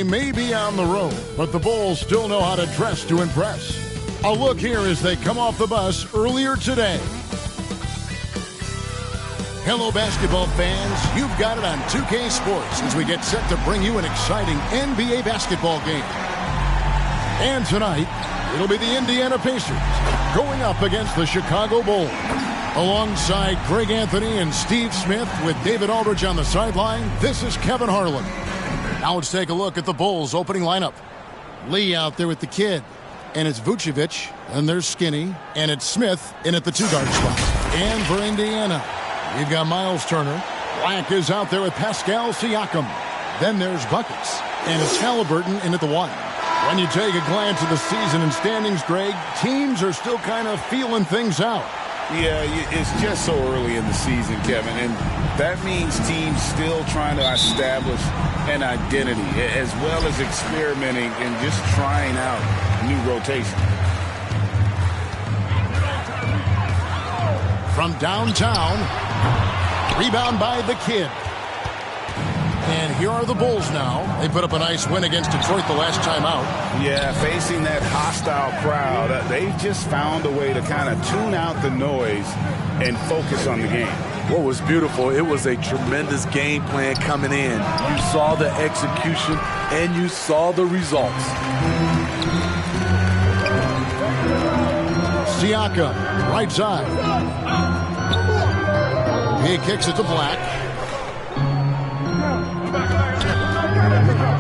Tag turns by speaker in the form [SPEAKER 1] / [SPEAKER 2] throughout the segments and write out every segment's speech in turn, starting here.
[SPEAKER 1] may be on the road, but the Bulls still know how to dress to impress. A look here as they come off the bus earlier today. Hello, basketball fans. You've got it on 2K Sports as we get set to bring you an exciting NBA basketball game. And tonight, it'll be the Indiana Pacers going up against the Chicago Bulls. Alongside Greg Anthony and Steve Smith with David Aldridge on the sideline, this is Kevin Harlan. Now let's take a look at the Bulls' opening lineup. Lee out there with the kid. And it's Vucevic. And there's Skinny. And it's Smith in at the two-guard spot. And for Indiana, we've got Miles Turner. Black is out there with Pascal Siakam. Then there's Buckets. And it's Halliburton in at the one. When you take a glance at the season and standings, Greg, teams are still kind of feeling things out.
[SPEAKER 2] Yeah, it's just so early in the season, Kevin, and that means teams still trying to establish an identity as well as experimenting and just trying out new rotation.
[SPEAKER 1] From downtown, rebound by the kid. And here are the Bulls now. They put up a nice win against Detroit the last time out.
[SPEAKER 2] Yeah, facing that hostile crowd, they've just found a way to kind of tune out the noise and focus on the game.
[SPEAKER 3] What was beautiful, it was a tremendous game plan coming in. You saw the execution and you saw the results.
[SPEAKER 1] Siakam, right side. He kicks it to Black.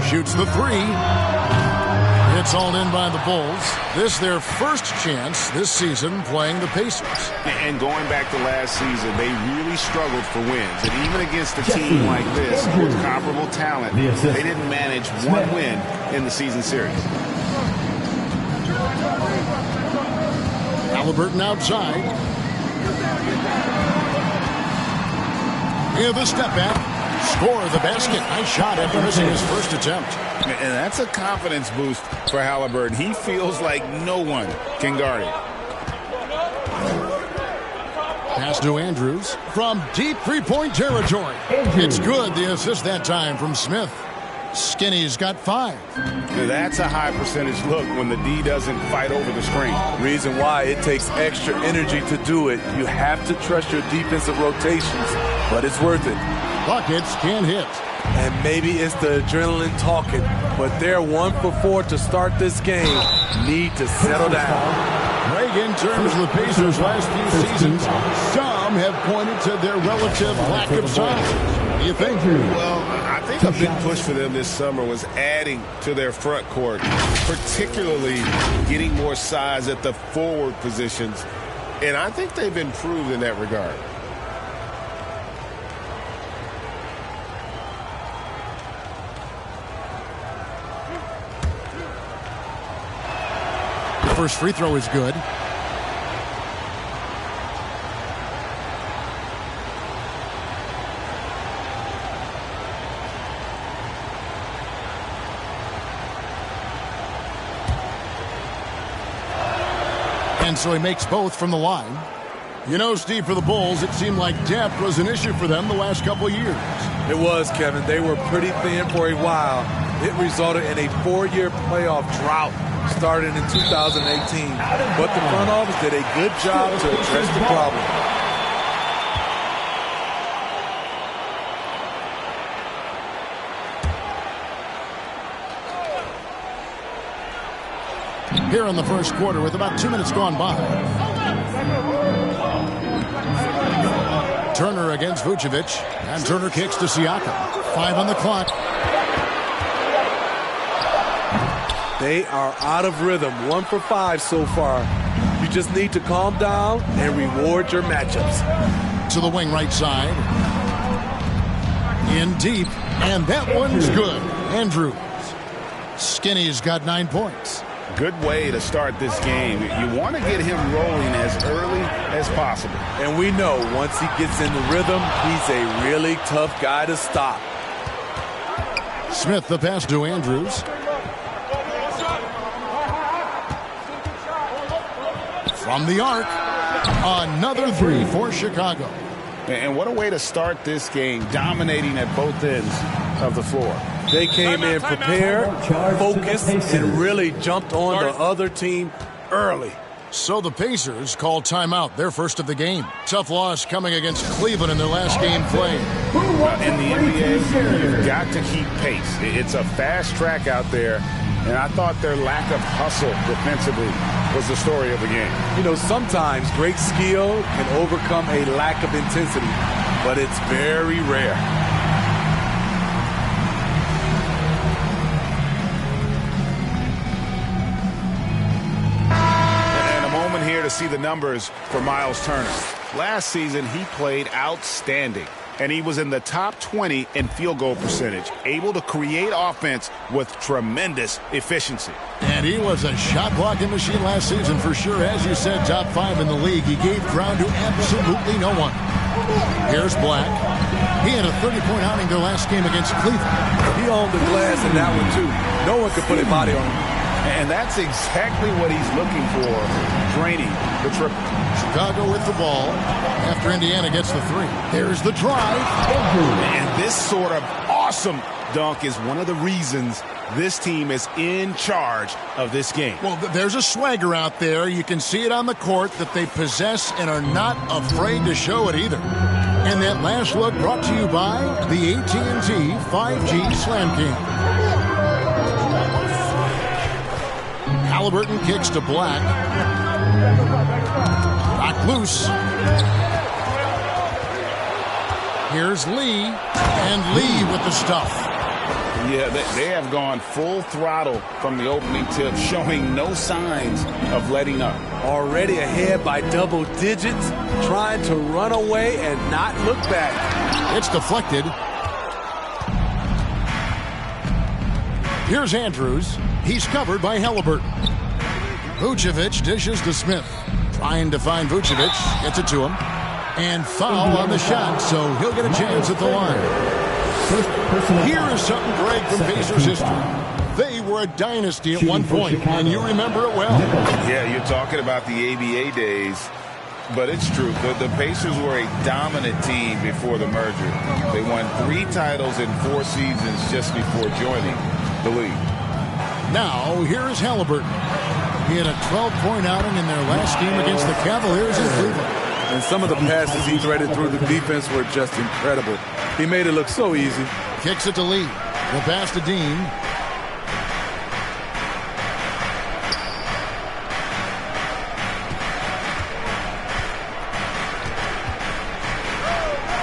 [SPEAKER 1] Shoots the three. It's all in by the Bulls. This their first chance this season playing the Pacers.
[SPEAKER 2] And going back to last season, they really struggled for wins. And even against a team like this with comparable talent, they didn't manage one win in the season series.
[SPEAKER 1] Halliburton outside. Yeah, the step back. Score the basket. Nice shot after missing his first attempt.
[SPEAKER 2] And that's a confidence boost for Halliburton. He feels like no one can guard him.
[SPEAKER 1] Pass to Andrews from deep three-point territory. It's good. The assist that time from Smith. Skinny's got 5.
[SPEAKER 2] That's a high percentage look when the D doesn't fight over the screen.
[SPEAKER 3] Reason why it takes extra energy to do it. You have to trust your defensive rotations, but it's worth it.
[SPEAKER 1] Buckets can't hit.
[SPEAKER 3] And maybe it's the adrenaline talking, but they're 1 for 4 to start this game. Need to settle down.
[SPEAKER 1] Greg, in terms of the Pacers' last few seasons, some have pointed to their relative lack of size. Do you think?
[SPEAKER 2] Well, I think a big push for them this summer was adding to their front court, particularly getting more size at the forward positions. And I think they've improved in that regard.
[SPEAKER 1] First free throw is good. And so he makes both from the line. You know, Steve, for the Bulls, it seemed like depth was an issue for them the last couple of years.
[SPEAKER 3] It was, Kevin. They were pretty thin for a while. It resulted in a 4-year playoff drought started in 2018. But the front office did a good job to address the problem.
[SPEAKER 1] Here in the first quarter with about 2 minutes gone by. Turner against Vucevic. And Turner kicks to Siakam. 5 on the clock.
[SPEAKER 3] They are out of rhythm. 1 for 5 so far. You just need to calm down and reward your matchups.
[SPEAKER 1] To the wing right side. In deep. And that one's good. Andrews. Skinny's got 9 points.
[SPEAKER 2] Good way to start this game. You want to get him rolling as early as possible.
[SPEAKER 3] And we know once he gets in the rhythm, he's a really tough guy to stop.
[SPEAKER 1] Smith the pass to Andrews. From the arc, another 3 for Chicago.
[SPEAKER 2] And what a way to start this game, dominating at both ends of the floor.
[SPEAKER 3] They came in prepared, focused, and really jumped on the other team early.
[SPEAKER 1] So the Pacers call timeout, their first of the game. Tough loss coming against Cleveland in their last game played.
[SPEAKER 2] In the NBA, you've got to keep pace. It's a fast track out there, and I thought their lack of hustle defensively was the story of the game.
[SPEAKER 3] You know, sometimes great skill can overcome a lack of intensity, but it's very rare.
[SPEAKER 2] Here to see the numbers for Miles Turner. Last season, he played outstanding, and he was in the top 20 in field goal percentage, able to create offense with tremendous efficiency.
[SPEAKER 1] And he was a shot-blocking machine last season for sure. As you said, top 5 in the league. He gave ground to absolutely no one. Here's Black. He had a 30-point outing their last game against Cleveland.
[SPEAKER 3] He owned the glass in that one, too. No one could put a body on him.
[SPEAKER 2] And that's exactly what he's looking for, draining the triple.
[SPEAKER 1] Chicago with the ball after Indiana gets the 3. There's the drive.
[SPEAKER 2] And this sort of awesome dunk is one of the reasons this team is in charge of this game.
[SPEAKER 1] Well, there's a swagger out there. You can see it on the court that they possess and are not afraid to show it either. And that last look brought to you by the AT&T 5G Slam King. Halliburton kicks to Black. Knocked loose. Here's Lee. And Lee with the stuff.
[SPEAKER 2] Yeah, they have gone full throttle from the opening tip, showing no signs of letting up.
[SPEAKER 3] Already ahead by double digits, trying to run away and not look back.
[SPEAKER 1] It's deflected. Here's Andrews. He's covered by Halliburton. Vucevic dishes to Smith. Trying to find Vucevic. Gets it to him. And foul on the shot, so he'll get a chance at the line. Here is something, Greg, from Pacers history. They were a dynasty at one point, and you remember it well.
[SPEAKER 2] Yeah, you're talking about the ABA days. But it's true. The Pacers were a dominant team before the merger. They won 3 titles in 4 seasons just before joining the league.
[SPEAKER 1] Now, here is Halliburton. He had a 12-point outing in their last game against the Cavaliers in Cleveland.
[SPEAKER 3] And some of the passes he threaded through the defense were just incredible. He made it look so easy.
[SPEAKER 1] Kicks it to Lee. The pass to Dean.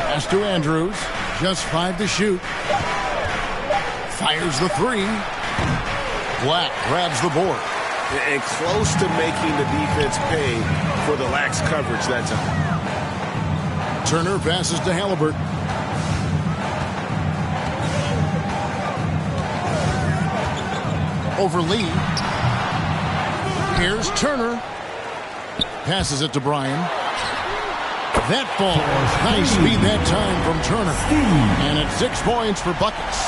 [SPEAKER 1] Pass to Andrews. Just 5 to shoot. Fires the 3. Black grabs the board.
[SPEAKER 2] And close to making the defense pay for the lax coverage that time.
[SPEAKER 1] Turner passes to Halliburton. Over Lee. Here's Turner. Passes it to Bryan. That ball, high speed that time from Turner. And it's 6 points for buckets.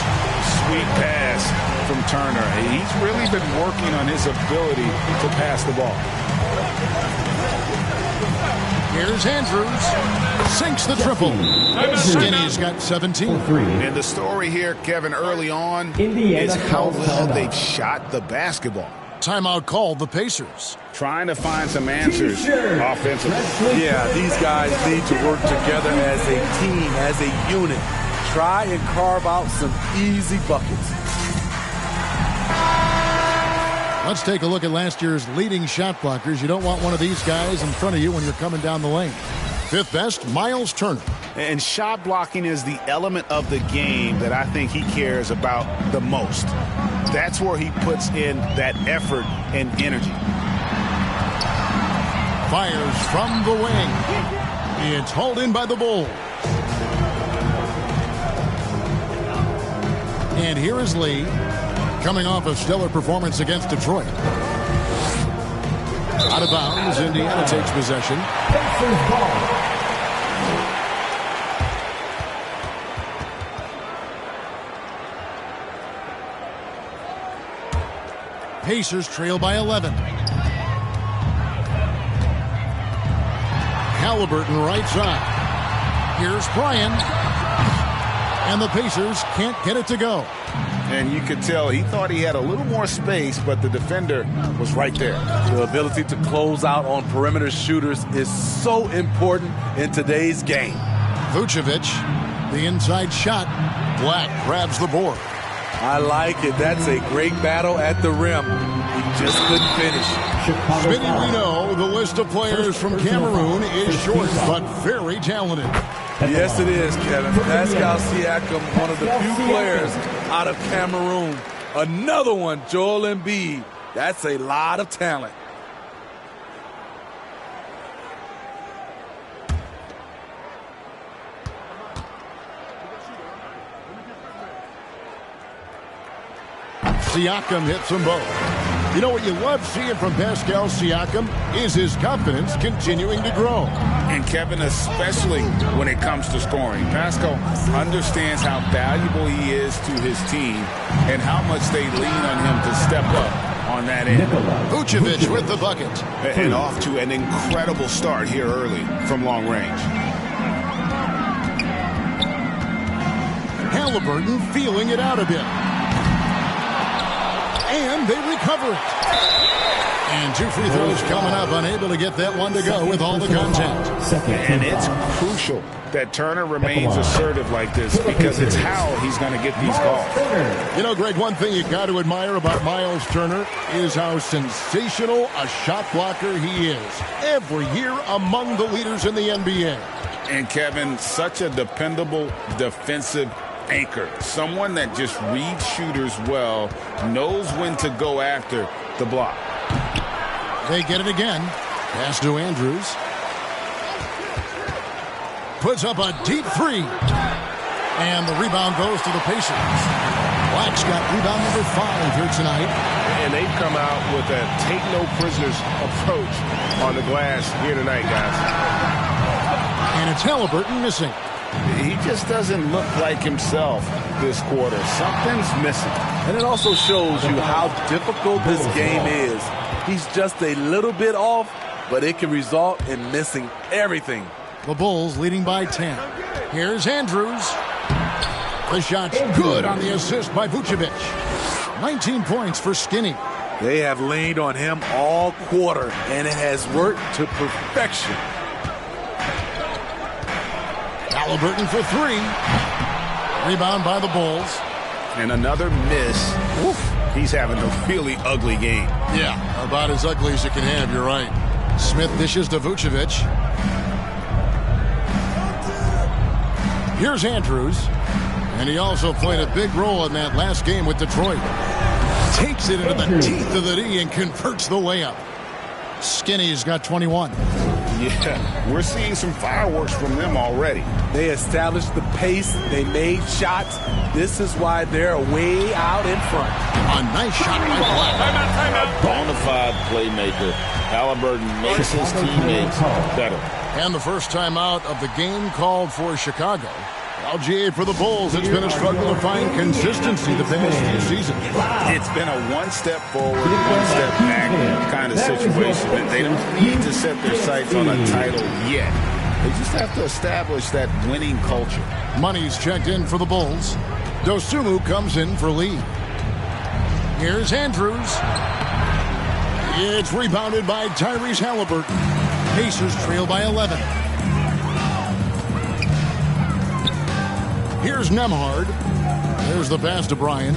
[SPEAKER 2] Sweet pass from Turner. He's really been working on his ability to pass the ball.
[SPEAKER 1] Here's Andrews. Sinks the triple. Skinny's got 17.
[SPEAKER 2] And the story here, Kevin, early on is how well they've shot the basketball.
[SPEAKER 1] Timeout called the Pacers.
[SPEAKER 2] Trying to find some answers offensively.
[SPEAKER 3] Yeah, these guys need to work together as a team, as a unit. Try and carve out some easy buckets.
[SPEAKER 1] Let's take a look at last year's leading shot blockers. You don't want one of these guys in front of you when you're coming down the lane. 5th best, Miles Turner.
[SPEAKER 2] And shot blocking is the element of the game that I think he cares about the most. That's where he puts in that effort and energy.
[SPEAKER 1] Fires from the wing. It's hauled in by the Bulls. And here is Lee, coming off a stellar performance against Detroit. Out of bounds, Indiana takes possession. Pacers trail by 11. Halliburton right side. Here's Bryan. And the Pacers can't get it to go.
[SPEAKER 2] And you could tell he thought he had a little more space, but the defender was right there.
[SPEAKER 3] The ability to close out on perimeter shooters is so important in today's game.
[SPEAKER 1] Vucevic, the inside shot. Black grabs the board.
[SPEAKER 3] I like it. That's a great battle at the rim. He just couldn't finish.
[SPEAKER 1] Smitty, we know the list of players from Cameroon is short, but very talented.
[SPEAKER 3] Yes, it is, Kevin. Pascal Siakam, one of the few players out of Cameroon. Another one, Joel Embiid. That's a lot of talent.
[SPEAKER 1] Siakam hits them both. You know what you love seeing from Pascal Siakam is his confidence continuing to grow.
[SPEAKER 2] And Kevin, especially when it comes to scoring. Pascal understands how valuable he is to his team and how much they lean on him to step up on that end.
[SPEAKER 1] Vucevic with the bucket.
[SPEAKER 2] And off to an incredible start here early from long range.
[SPEAKER 1] Halliburton feeling it out a bit. And they recover it. And 2 free throws coming up, unable to get that one to go with all the contact.
[SPEAKER 2] And it's crucial that Turner remains assertive like this because it's how he's going to get these calls.
[SPEAKER 1] You know, Greg, one thing you got to admire about Miles Turner is how sensational a shot blocker he is. Every year among the leaders in the NBA.
[SPEAKER 2] And Kevin, such a dependable defensive anchor. Someone that just reads shooters well, knows when to go after the block.
[SPEAKER 1] They get it again. Pass to Andrews. Puts up a deep three. And the rebound goes to the Pacers. Black's got rebound number 5 here tonight.
[SPEAKER 4] And they've come out with a take no prisoners approach on the glass here tonight, guys.
[SPEAKER 1] And it's Halliburton missing.
[SPEAKER 2] He just doesn't look like himself this quarter. Something's missing.
[SPEAKER 3] And it also shows you how difficult this game is. He's just a little bit off, but it can result in missing everything.
[SPEAKER 1] The Bulls leading by 10. Here's Andrews. The shot's good on the assist by Vucevic. 19 points for Skinny.
[SPEAKER 3] They have leaned on him all quarter, and it has worked to perfection.
[SPEAKER 1] Halliburton for 3. Rebound by the Bulls.
[SPEAKER 2] And another miss. Oof. He's having a really ugly game.
[SPEAKER 1] Yeah, about as ugly as you can have, you're right. Smith dishes to Vucevic. Here's Andrews. And he also played a big role in that last game with Detroit. Takes it into the teeth of the D and converts the layup. Skinny's got 21.
[SPEAKER 2] Yeah, we're seeing some fireworks from them already.
[SPEAKER 3] They established the pace. They made shots. This is why they're way out in front.
[SPEAKER 1] A nice shot by Black.
[SPEAKER 2] A bona fide playmaker. Halliburton makes his teammates better.
[SPEAKER 1] And the first time out of the game called for Chicago. LGA for the Bulls. It's been a struggle to find consistency the past few seasons.
[SPEAKER 2] It's been a one step forward, one step back kind of situation. And they don't need to set their sights on a title yet. They just have to establish that winning culture.
[SPEAKER 1] Money's checked in for the Bulls. Dosunmu comes in for Lee. Here's Andrews. It's rebounded by Tyrese Halliburton. Pacers trail by 11. Here's Nembhard. There's the pass to Bryan.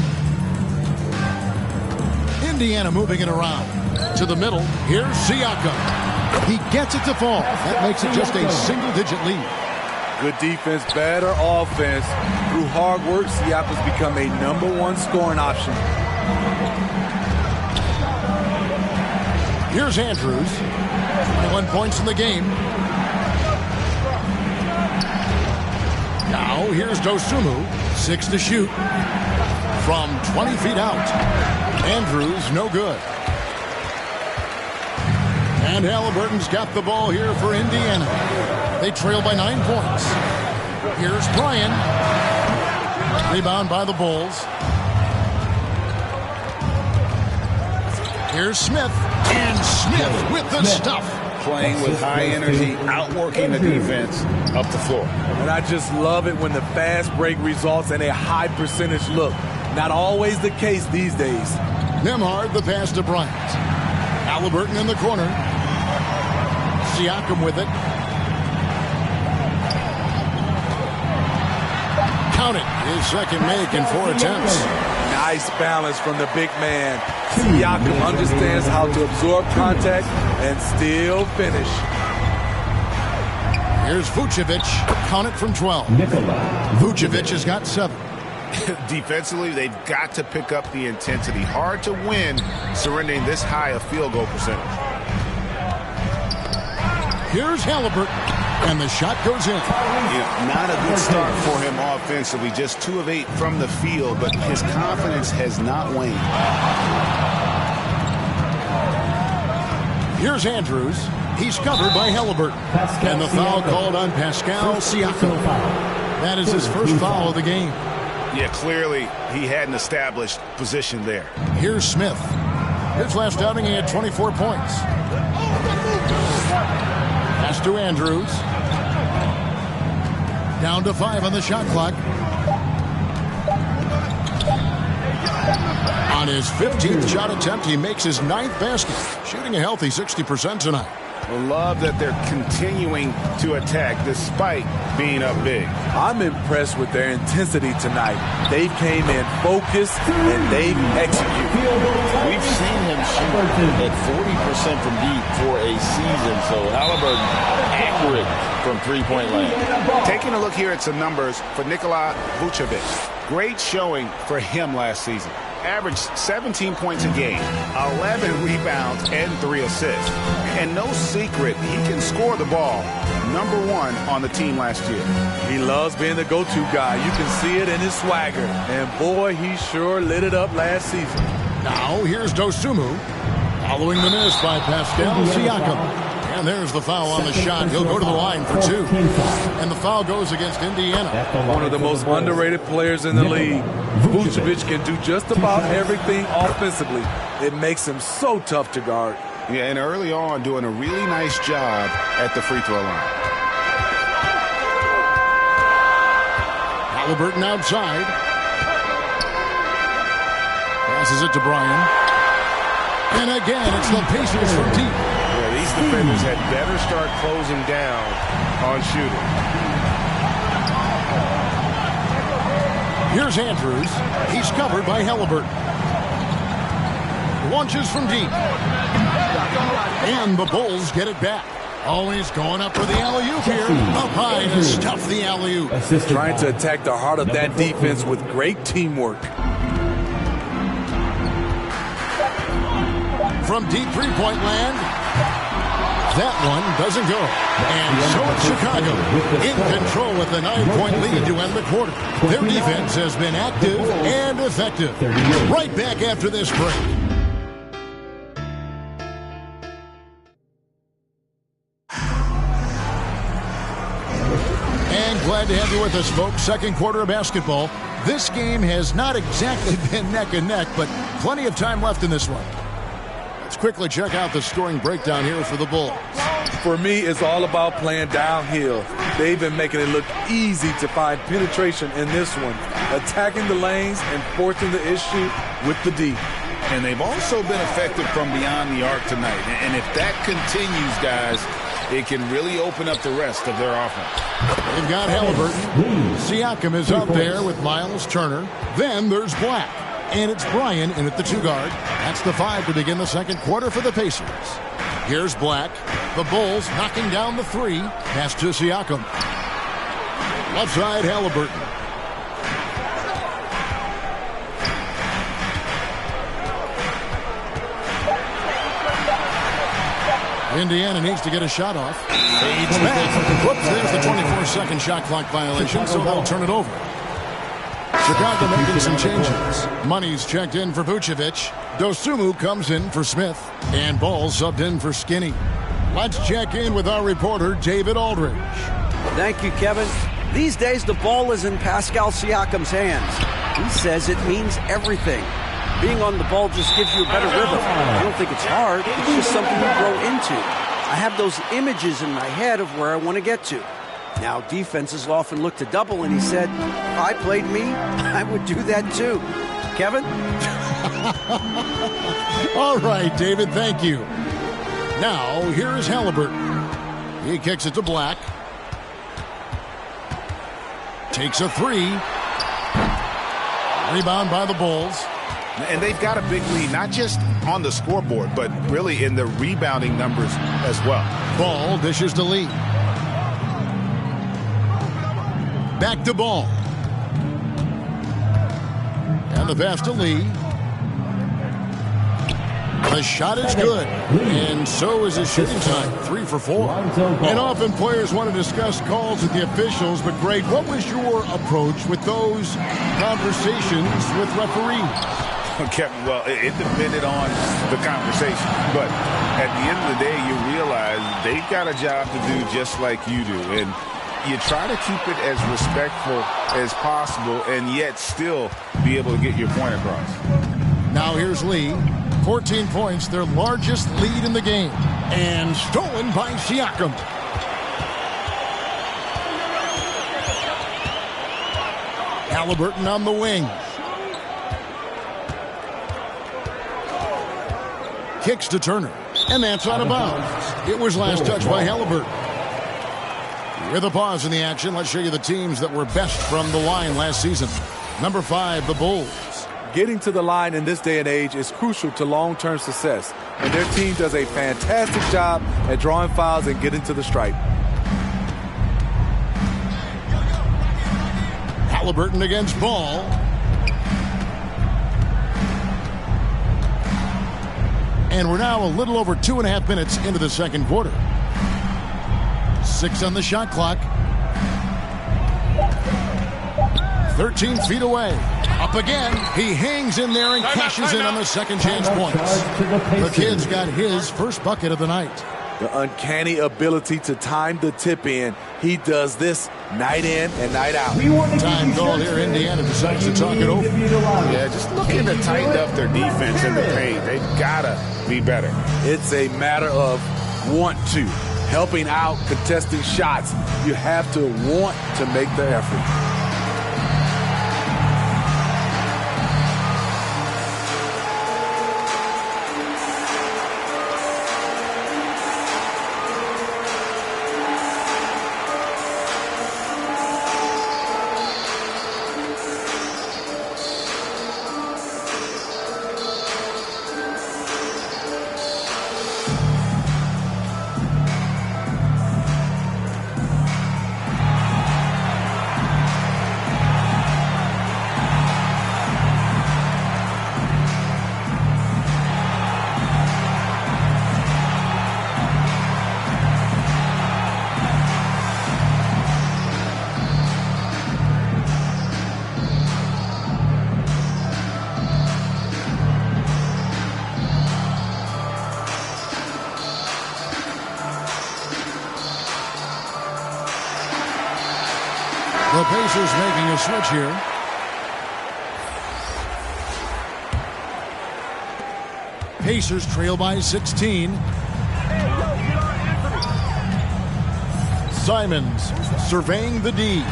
[SPEAKER 1] Indiana moving it around. To the middle. Here's Siakam. He gets it to fall. That makes it just a single-digit lead.
[SPEAKER 3] Good defense, better offense. Through hard work, Siakam's become a #1 scoring option.
[SPEAKER 1] Here's Andrews. 21 points in the game. Now here's Dosunmu. 6 to shoot. From 20 feet out. Andrews no good. And Halliburton's got the ball here for Indiana. They trail by 9 points. Here's Bryan. Rebound by the Bulls. Here's Smith. And Smith with the stuff.
[SPEAKER 2] Playing with high energy, outworking the defense up the floor.
[SPEAKER 3] And I just love it when the fast break results in a high percentage look. Not always the case these days.
[SPEAKER 1] Nembhard, the pass to Bryant. Halliburton in the corner. Siakam with it. Count it. His second make in 4 attempts.
[SPEAKER 3] Nice balance from the big man. Siakam understands how to absorb contact and still finish.
[SPEAKER 1] Here's Vucevic. Count it from 12. Vucevic has got 7.
[SPEAKER 2] Defensively, they've got to pick up the intensity. Hard to win surrendering this high a field goal percentage.
[SPEAKER 1] Here's Halliburton, and the shot goes in.
[SPEAKER 2] Not a good start for him offensively. Just 2 of 8 from the field, but his confidence has not waned.
[SPEAKER 1] Here's Andrews. He's covered by Halliburton. And the foul called on Pascal Siakam. That is his first foul of the game.
[SPEAKER 2] Yeah, clearly he had an established position there.
[SPEAKER 1] Here's Smith. His last outing, he had 24 points. Pass to Andrews. Down to 5 on the shot clock. On his 15th shot attempt, he makes his 9th basket, shooting a healthy 60% tonight.
[SPEAKER 2] Love that they're continuing to attack despite being up big.
[SPEAKER 3] I'm impressed with their intensity tonight. They came in focused and they've executed.
[SPEAKER 5] We've seen him shoot at 40% from deep for a season, so Halliburton accurate from three-point land.
[SPEAKER 2] Taking a look here at some numbers for Nikola Vucevic. Great showing for him last season. Averaged 17 points a game, 11 rebounds, and 3 assists. And no secret, he can score the ball. Number 1 on the team last year.
[SPEAKER 3] He loves being the go-to guy. You can see it in his swagger. And boy, he sure lit it up last season.
[SPEAKER 1] Now here's Dosunmu, following the miss by Pascal Siakam. And there's the foul on the shot. He'll go to the line for 2. And the foul goes against Indiana.
[SPEAKER 3] One of the most underrated players in the league. Vucevic can do just about everything offensively. It makes him so tough to guard.
[SPEAKER 2] Yeah, and early on doing a really nice job at the free throw line.
[SPEAKER 1] Halliburton outside. Passes it to Bryan. And again, it's the Pacers from deep.
[SPEAKER 4] Yeah, these defenders had better start closing down on shooting.
[SPEAKER 1] Here's Andrews. He's covered by Halliburton. Launches from deep. And the Bulls get it back. Always going up for the alley-oop here. Up high to stuff the alley-oop.
[SPEAKER 3] Trying to attack the heart of that defense with great teamwork.
[SPEAKER 1] From deep three-point land. That one doesn't go. And so it's Chicago in control with a 9-point lead to end the quarter. Their defense has been active and effective. Right back after this break. And glad to have you with us, folks. Second quarter of basketball. This game has not exactly been neck and neck, but plenty of time left in this one. Let's quickly check out the scoring breakdown here for the Bulls.
[SPEAKER 3] For me, it's all about playing downhill. They've been making it look easy to find penetration in this one, attacking the lanes and forcing the issue with the D.
[SPEAKER 2] And they've also been effective from beyond the arc tonight. And if that continues, guys, it can really open up the rest of their offense.
[SPEAKER 1] They've got Halliburton. Siakam is up there with Miles Turner. Then there's Black. And it's Bryan in at the 2-guard. That's the 5 to begin the second quarter for the Pacers. Here's Black. The Bulls knocking down the 3. Pass to Siakam. Left side, Halliburton. Indiana needs to get a shot off. Fades back. Whoops, there's the 24-second shot clock violation, so they'll turn it over. Chicago making some changes. Money's checked in for Vucevic. Dosunmu comes in for Smith. And Ball subbed in for Skinny. Let's check in with our reporter, David Aldridge.
[SPEAKER 6] Thank you, Kevin. These days, the ball is in Pascal Siakam's hands. He says it means everything. Being on the ball just gives you a better rhythm. I don't think it's hard. It's just something you grow into. I have those images in my head of where I want to get to. Now, defenses often look to double, and he said, if I played me, I would do that too. Kevin.
[SPEAKER 1] All right, David, thank you. Now, here's Haliburton. He kicks it to Black. Takes a three. Rebound by the Bulls.
[SPEAKER 2] And they've got a big lead, not just on the scoreboard, but really in the rebounding numbers as well.
[SPEAKER 1] Ball dishes to Lee. Back to Ball. And the pass to Lee. The shot is good, and so is his shooting time, 3 for 4. And often players want to discuss calls with the officials, but Greg, what was your approach with those conversations with referees?
[SPEAKER 2] Kevin, well, it depended on the conversation, but at the end of the day, you realize they've got a job to do just like you do, and you try to keep it as respectful as possible and yet still be able to get your point across.
[SPEAKER 1] Now here's Lee. 14 points, their largest lead in the game. And stolen by Siakam. Haliburton on the wing. Kicks to Turner. And that's out of bounds. It was last touched by Haliburton. With a pause in the action, let's show you the teams that were best from the line last season. Number 5, the Bulls.
[SPEAKER 3] Getting to the line in this day and age is crucial to long-term success, and their team does a fantastic job at drawing fouls and getting to the stripe.
[SPEAKER 1] Haliburton against Ball. And we're now a little over 2.5 minutes into the second quarter. 6 on the shot clock. 13 feet away. Up again. He hangs in there and cashes in on the second chance points. The kid's got his first bucket of the night.
[SPEAKER 3] The uncanny ability to time the tip in. He does this night in and night out.
[SPEAKER 1] Time call here. Indiana decides to talk it over.
[SPEAKER 2] Yeah, just looking to tighten up their defense in the paint. They've got to be better.
[SPEAKER 3] It's a matter of want to. Helping out, contesting shots. You have to want to make the effort.
[SPEAKER 1] The Pacers making a switch here. Pacers trail by 16. Simons surveying the D.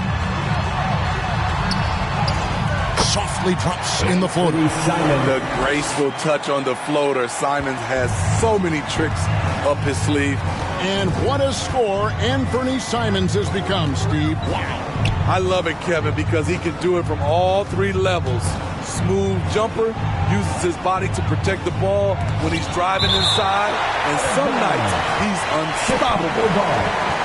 [SPEAKER 1] Softly drops in the floater.
[SPEAKER 3] The graceful touch on the floater. Simons has so many tricks up his sleeve.
[SPEAKER 1] And what a score Anthony Simons has become, Steve. Wow.
[SPEAKER 3] I love it, Kevin, because he can do it from all 3 levels. Smooth jumper, uses his body to protect the ball when he's driving inside, and some nights he's unstoppable.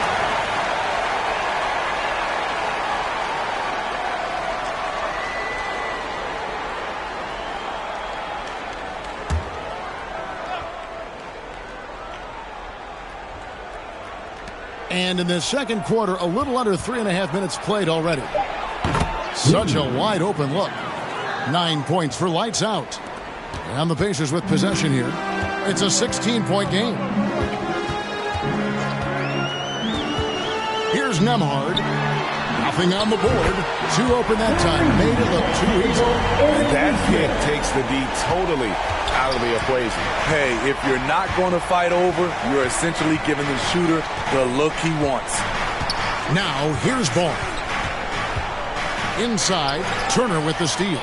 [SPEAKER 1] And in the second quarter, a little under 3.5 minutes played already. Such a wide open look. 9 points for lights out. And the Pacers with possession here. It's a 16-point game. Here's Nembhard. Nothing on the board. 2 open that time. Made it look too easy.
[SPEAKER 2] That hit takes the D totally out of the equation.
[SPEAKER 3] Hey, if you're not going to fight over, you're essentially giving the shooter the look he wants.
[SPEAKER 1] Now, here's Ball. Inside, Turner with the steal.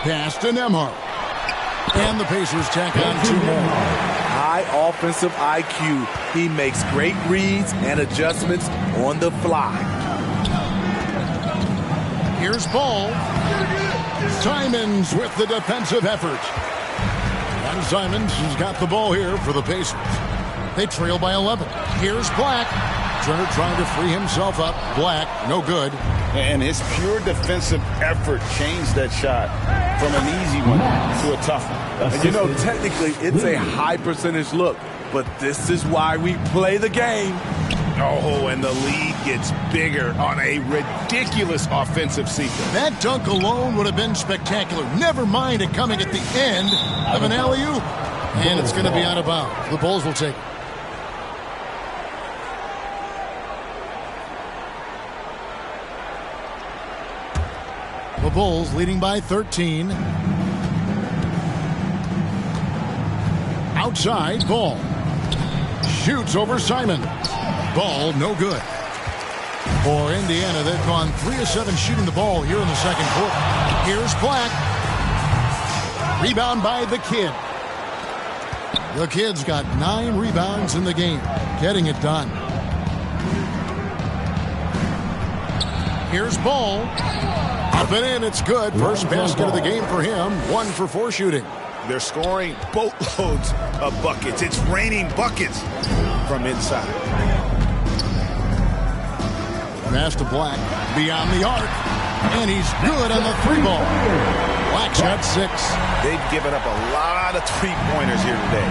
[SPEAKER 1] Pass to Nembhard. And the Pacers tack on 2 more.
[SPEAKER 3] High offensive IQ. He makes great reads and adjustments on the fly.
[SPEAKER 1] Here's Ball. Simons with the defensive effort. And Simons has got the ball here for the Pacers. They trail by 11. Here's Black. Turner trying to free himself up. Black, no good.
[SPEAKER 2] And his pure defensive effort changed that shot from an easy one to a tough one.
[SPEAKER 3] And you know, technically, it's a high percentage look, but this is why we play the game.
[SPEAKER 4] Oh, and the lead gets bigger on a ridiculous offensive sequence.
[SPEAKER 1] That dunk alone would have been spectacular. Never mind it coming at the end of an alley-oop. And it's going to be out of bounds. The Bulls will take it. The Bulls leading by 13. Outside, Ball. Shoots over Simon. Ball, no good. For Indiana, they've gone 3 of 7 shooting the ball here in the second quarter. Here's Black. Rebound by the Kid. The Kid's got 9 rebounds in the game. Getting it done. Here's Ball. Up and in, it's good. First basket of the game for him. 1 for 4 shooting.
[SPEAKER 4] They're scoring boatloads of buckets. It's raining buckets from inside.
[SPEAKER 1] Pass to Black. Beyond the arc. And he's good on the 3-ball. Black's got 6.
[SPEAKER 4] They've given up a lot of 3-pointers here today.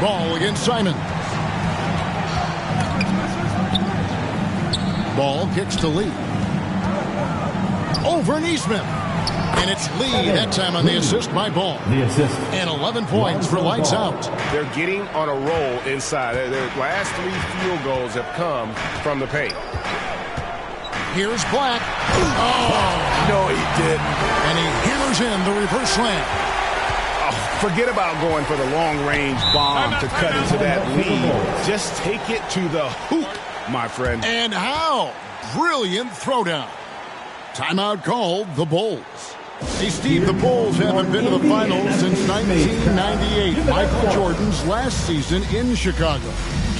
[SPEAKER 1] Ball against Simon. Ball kicks to Lee. Over Neesmith. And it's Lee that time on the assist by Ball. And 11 points for lights out.
[SPEAKER 4] They're getting on a roll inside. Their last 3 field goals have come from the paint.
[SPEAKER 1] Here's Black. Oh,
[SPEAKER 3] No, he didn't.
[SPEAKER 1] and he hammers in the reverse slam.
[SPEAKER 4] Oh, forget about going for the long-range bomb to cut into that lead. Just take it to the hoop, my friend.
[SPEAKER 1] And how? Brilliant throwdown. Timeout called, the Bulls. Hey, Steve, the Bulls haven't been to the finals since 1998, Michael Jordan's last season in Chicago.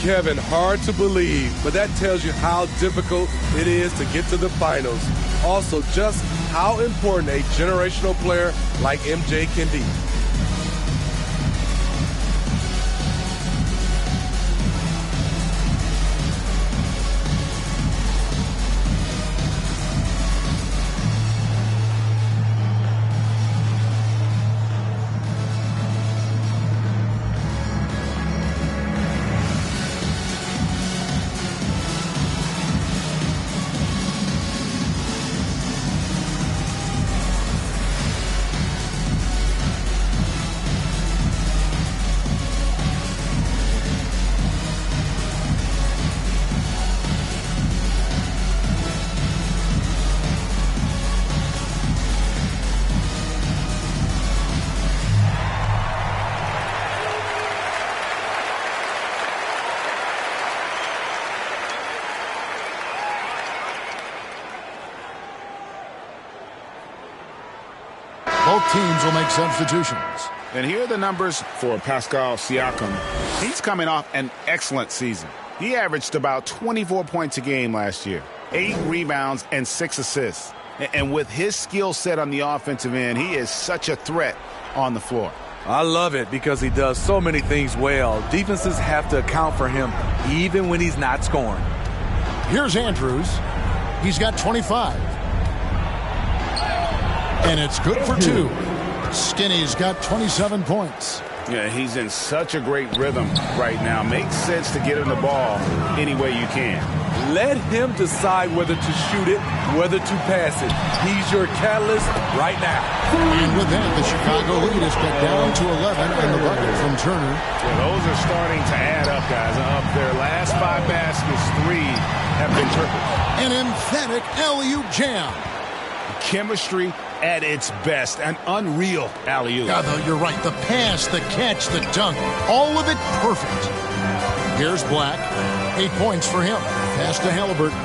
[SPEAKER 3] Kevin, hard to believe, but that tells you how difficult it is to get to the finals. Also, just how important a generational player like MJ can be.
[SPEAKER 1] Both teams will make substitutions.
[SPEAKER 2] And here are the numbers for Pascal Siakam. He's coming off an excellent season. He averaged about 24 points a game last year, 8 rebounds and 6 assists. And with his skill set on the offensive end, he is such a threat on the floor.
[SPEAKER 3] I love it because he does so many things well. Defenses have to account for him even when he's not scoring.
[SPEAKER 1] Here's Andrews. He's got 25. And it's good for 2. Skinny's got 27 points.
[SPEAKER 2] Yeah, he's in such a great rhythm right now. Makes sense to get him the ball any way you can.
[SPEAKER 3] Let him decide whether to shoot it, whether to pass it. He's your catalyst right now.
[SPEAKER 1] And with that, the Chicago lead is cut down to 11 and the bucket from Turner.
[SPEAKER 4] Yeah, those are starting to add up, guys. Of their last 5 baskets, 3 have been Turner's.
[SPEAKER 1] An emphatic alley-oop jam.
[SPEAKER 2] Chemistry at its best. An unreal alley-oop.
[SPEAKER 1] Yeah, though, you're right. The pass, the catch, the dunk, all of it perfect. Here's Black. 8 points for him. Pass to Halliburton.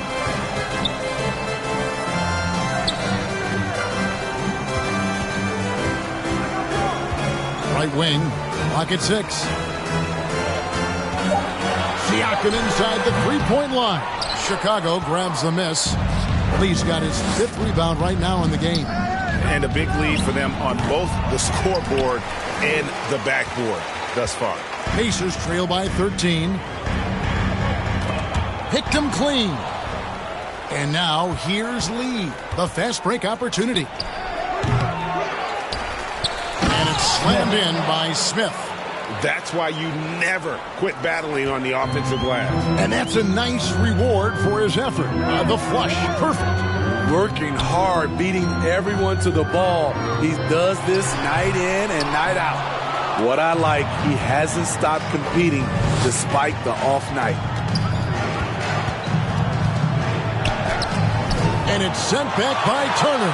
[SPEAKER 1] right wing. Clock at 6. Siakam inside the three-point line. Chicago grabs the miss. Lee's got his 5th rebound right now in the game.
[SPEAKER 4] And a big lead for them on both the scoreboard and the backboard thus far.
[SPEAKER 1] Pacers trail by 13. Picked him clean. And now here's Lee. The fast break opportunity. And it's slammed in by Smith.
[SPEAKER 4] That's why you never quit battling on the offensive glass.
[SPEAKER 1] And that's a nice reward for his effort. The flush, perfect.
[SPEAKER 3] Working hard, beating everyone to the ball. He does this night in and night out. What I like, he hasn't stopped competing despite the off night.
[SPEAKER 1] And it's sent back by Turner.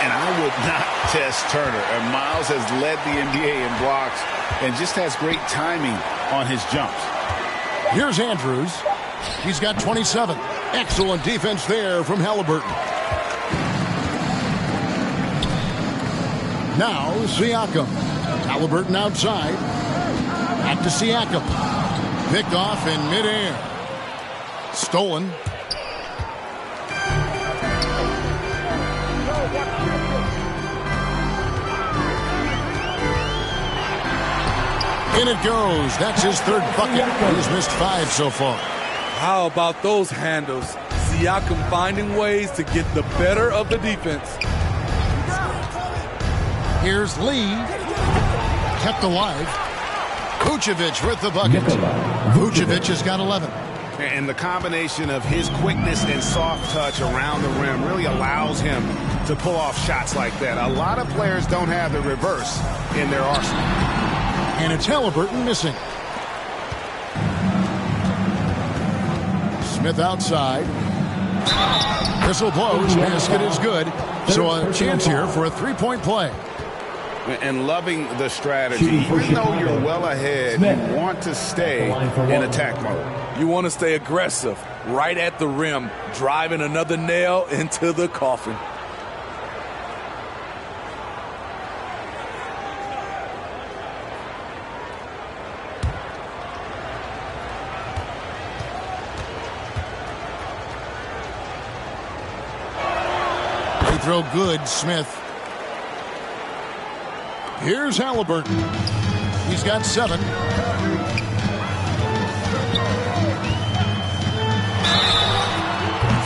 [SPEAKER 2] And I would not test Turner. And Miles has led the NBA in blocks and just has great timing on his jumps.
[SPEAKER 1] Here's Andrews. He's got 27. Excellent defense there from Halliburton. Now Siakam. Halliburton outside. Back to Siakam. Picked off in midair. Stolen. In it goes. That's his 3rd bucket. He's missed 5 so far.
[SPEAKER 3] How about those handles? Siakam finding ways to get the better of the defense.
[SPEAKER 1] Here's Lee. Kept alive. Vucevic with the bucket. Vucevic has got 11.
[SPEAKER 4] And the combination of his quickness and soft touch around the rim really allows him to pull off shots like that. A lot of players don't have the reverse in their arsenal.
[SPEAKER 1] And it's Halliburton missing. Smith outside. Whistle blows. Basket is good. So a chance here for a three-point play.
[SPEAKER 2] And loving the strategy. Even though you're well ahead, you want to stay in attack mode.
[SPEAKER 3] You want to stay aggressive, right at the rim, driving another nail into the coffin.
[SPEAKER 1] Free throw good, Smith. Here's Halliburton. He's got 7.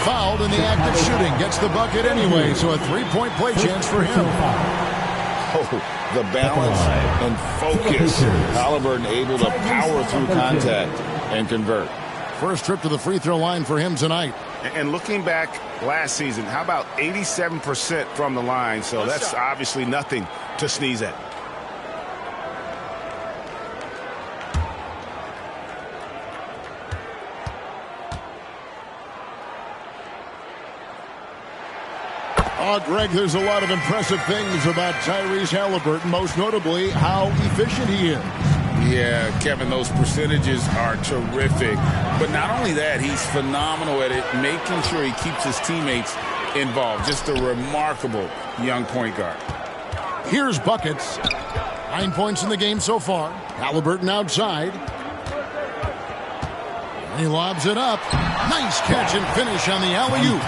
[SPEAKER 1] Fouled in the act of shooting. Gets the bucket anyway, so a three-point play chance for him.
[SPEAKER 2] Oh, the balance and focus. Halliburton able to power through contact and convert.
[SPEAKER 1] First trip to the free throw line for him tonight.
[SPEAKER 4] And looking back last season, how about 87% from the line? So that's obviously nothing to sneeze at.
[SPEAKER 1] Oh, Greg, there's a lot of impressive things about Tyrese Halliburton, most notably how efficient he is.
[SPEAKER 2] Yeah, Kevin, those percentages are terrific. But not only that, he's phenomenal at it, making sure he keeps his teammates involved. Just a remarkable young point guard.
[SPEAKER 1] Here's buckets. 9 points in the game so far. Halliburton outside. He lobs it up. Nice catch and finish on the alley-oop.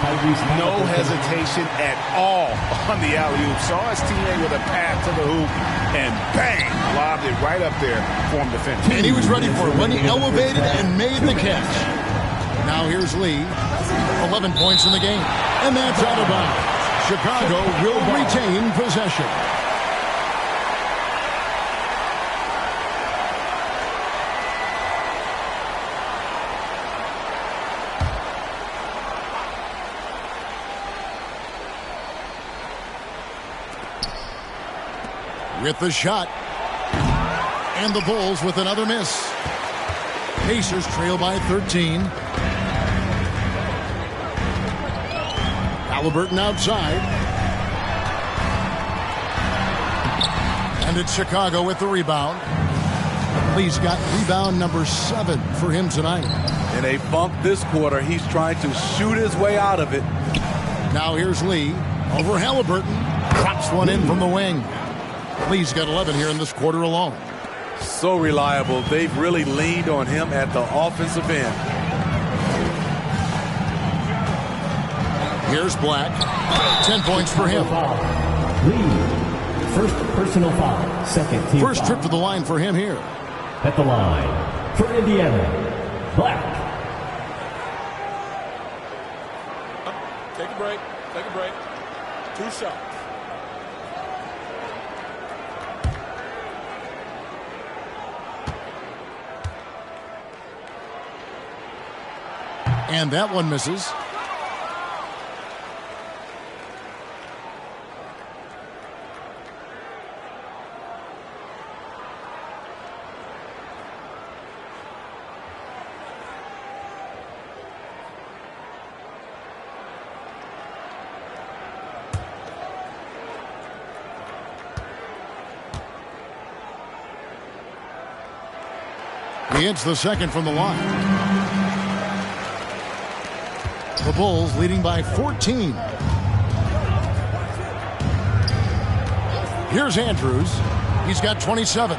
[SPEAKER 4] No hesitation at all on the alley-oop. Saw his teammate with a pass to the hoop, and bang, lobbed it right up there for him to finish.
[SPEAKER 1] And he was ready for it when he elevated and made the catch. Now here's Lee. 11 points in the game. And that's out of bounds. Chicago will retain possession. With the shot. And the Bulls with another miss. Pacers trail by 13. Halliburton outside. And it's Chicago with the rebound. Lee's got rebound number 7 for him tonight.
[SPEAKER 3] In a bump this quarter, he's trying to shoot his way out of it.
[SPEAKER 1] Now here's Lee over Halliburton. Drops one in from the wing. Lee's got 11 here in this quarter alone.
[SPEAKER 3] So reliable. They've really leaned on him at the offensive end.
[SPEAKER 1] Here's Black. 10 points for him.
[SPEAKER 7] Lee, first personal foul, second team
[SPEAKER 1] First trip
[SPEAKER 7] foul.
[SPEAKER 1] to the line for him here.
[SPEAKER 7] At the line for Indiana, Black.
[SPEAKER 3] Take a break. Take a break. 2 shots.
[SPEAKER 1] And that one misses. He hits the second from the line. The Bulls leading by 14. Here's Andrews. He's got 27.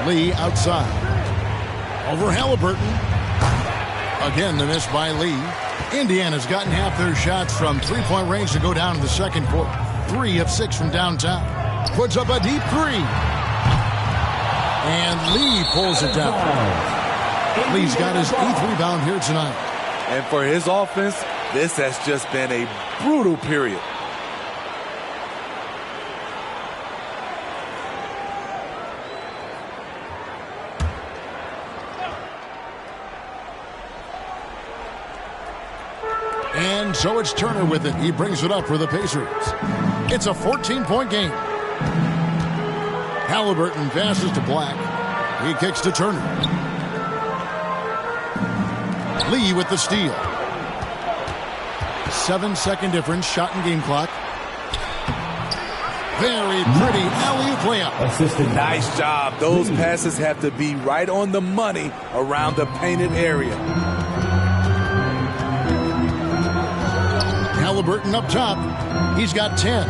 [SPEAKER 1] Lee outside. Over Halliburton. Again, the miss by Lee. Indiana's gotten half their shots from three-point range to go down in the second quarter. 3 of 6 from downtown. Puts up a deep 3. And Lee pulls it down. Lee's got his 8th rebound here tonight.
[SPEAKER 3] And for his offense, this has just been a brutal period.
[SPEAKER 1] And so it's Turner with it. He brings it up for the Pacers. It's a 14-point game. Halliburton passes to Black. He kicks to Turner. Lee with the steal. 7-second difference, shot and game clock. Very pretty alley-oop layup.
[SPEAKER 3] Nice job. Those passes have to be right on the money around the painted area.
[SPEAKER 1] Halliburton up top. He's got 10.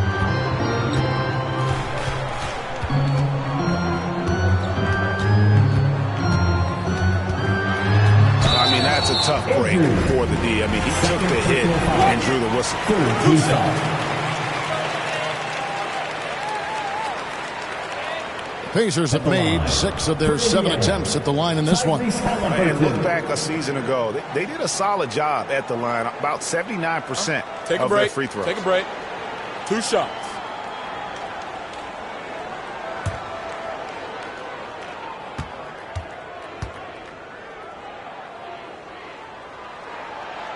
[SPEAKER 4] I mean, that's a tough break for the D. I mean, he took the hit and drew the whistle.
[SPEAKER 1] Pacers have made 6 of their 7 attempts at the line in this one.
[SPEAKER 4] And look back a season ago. They did a solid job at the line, about 79% of their free throws.
[SPEAKER 3] Take a break. 2 shots.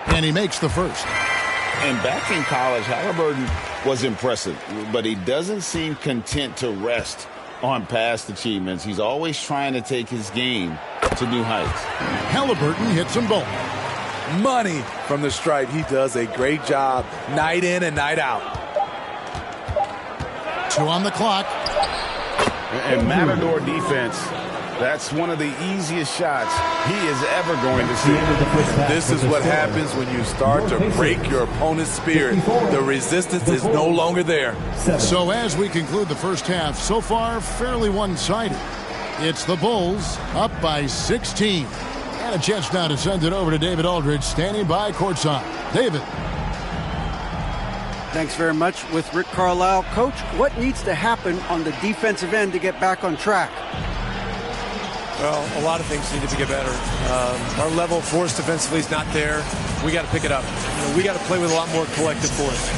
[SPEAKER 1] And he makes the first.
[SPEAKER 2] And back in college, Halliburton was impressive, but he doesn't seem content to rest on past achievements. He's always trying to take his game to new heights.
[SPEAKER 1] Halliburton hits them both.
[SPEAKER 3] Money from the stripe. He does a great job night in and night out.
[SPEAKER 1] 2 on the clock.
[SPEAKER 4] And Matador defense, that's one of the easiest shots he is ever going to see.
[SPEAKER 3] This is what happens when you start to break your opponent's spirit. The resistance is no longer there.
[SPEAKER 1] So as we conclude the first half, so far fairly one-sided. It's the Bulls up by 16. And a chance now to send it over to David Aldridge, standing by courtside. David.
[SPEAKER 6] Thanks very much with Rick Carlisle. Coach, what needs to happen on the defensive end to get back on track?
[SPEAKER 8] Well, a lot of things need to get better. Our level of force defensively is not there. We got to pick it up. We got to play with a lot more collective force.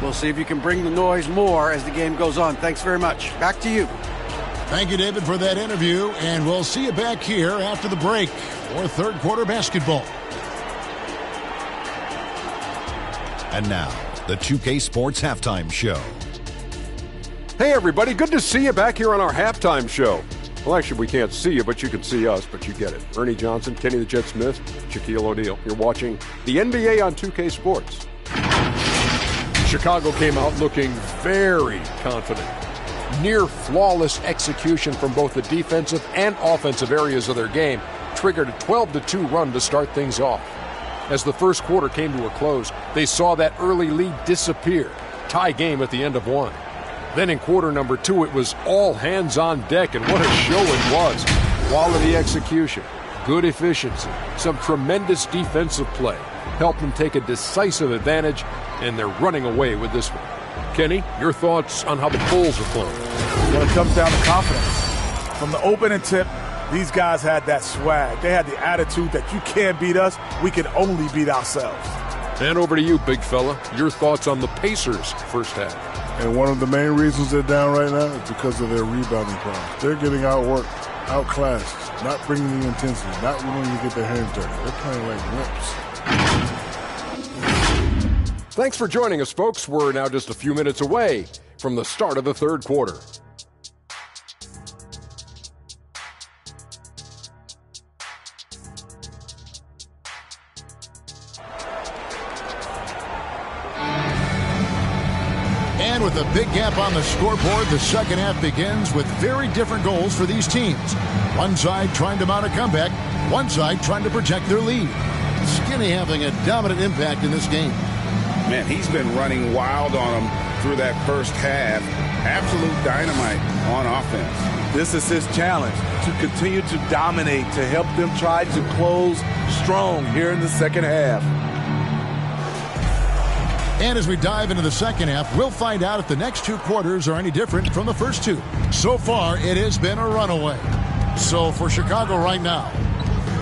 [SPEAKER 6] We'll see if you can bring the noise more as the game goes on. Thanks very much. Back to you.
[SPEAKER 1] Thank you, David, for that interview. And we'll see you back here after the break for third quarter basketball.
[SPEAKER 9] And now, the 2K Sports Halftime Show.
[SPEAKER 10] Hey, everybody. Good to see you back here on our halftime show. Well, actually, we can't see you, but you can see us, but you get it. Ernie Johnson, Kenny the Jet Smith, Shaquille O'Neal. You're watching the NBA on 2K Sports. Chicago came out looking very confident. Near flawless execution from both the defensive and offensive areas of their game triggered a 12-2 run to start things off. As the first quarter came to a close, they saw that early lead disappear. Tie game at the end of one. Then in quarter number 2, it was all hands on deck, and what a show it was. Quality execution, good efficiency, some tremendous defensive play. Helped them take a decisive advantage, and they're running away with this one. Kenny, your thoughts on how the Bulls are playing?
[SPEAKER 11] Well, it comes down to confidence. From the opening tip, these guys had that swag. They had the attitude that you can't beat us, we can only beat ourselves.
[SPEAKER 10] And over to you, big fella. Your thoughts on the Pacers' first half.
[SPEAKER 12] And one of the main reasons they're down right now is because of their rebounding problems. They're getting outworked, outclassed, not bringing the intensity, not willing to get their hands dirty. They're playing like wimps.
[SPEAKER 10] Thanks for joining us, folks. We're now just a few minutes away from the start of the third quarter.
[SPEAKER 1] And with a big gap on the scoreboard, the second half begins with very different goals for these teams. One side trying to mount a comeback, one side trying to protect their lead. Skinny having a dominant impact in this game.
[SPEAKER 2] Man, he's been running wild on them through that first half. Absolute dynamite on offense.
[SPEAKER 3] This is his challenge, to continue to dominate, to help them try to close strong here in the second half.
[SPEAKER 1] And as we dive into the second half, we'll find out if the next 2 quarters are any different from the first 2. So far, it has been a runaway. So for Chicago right now,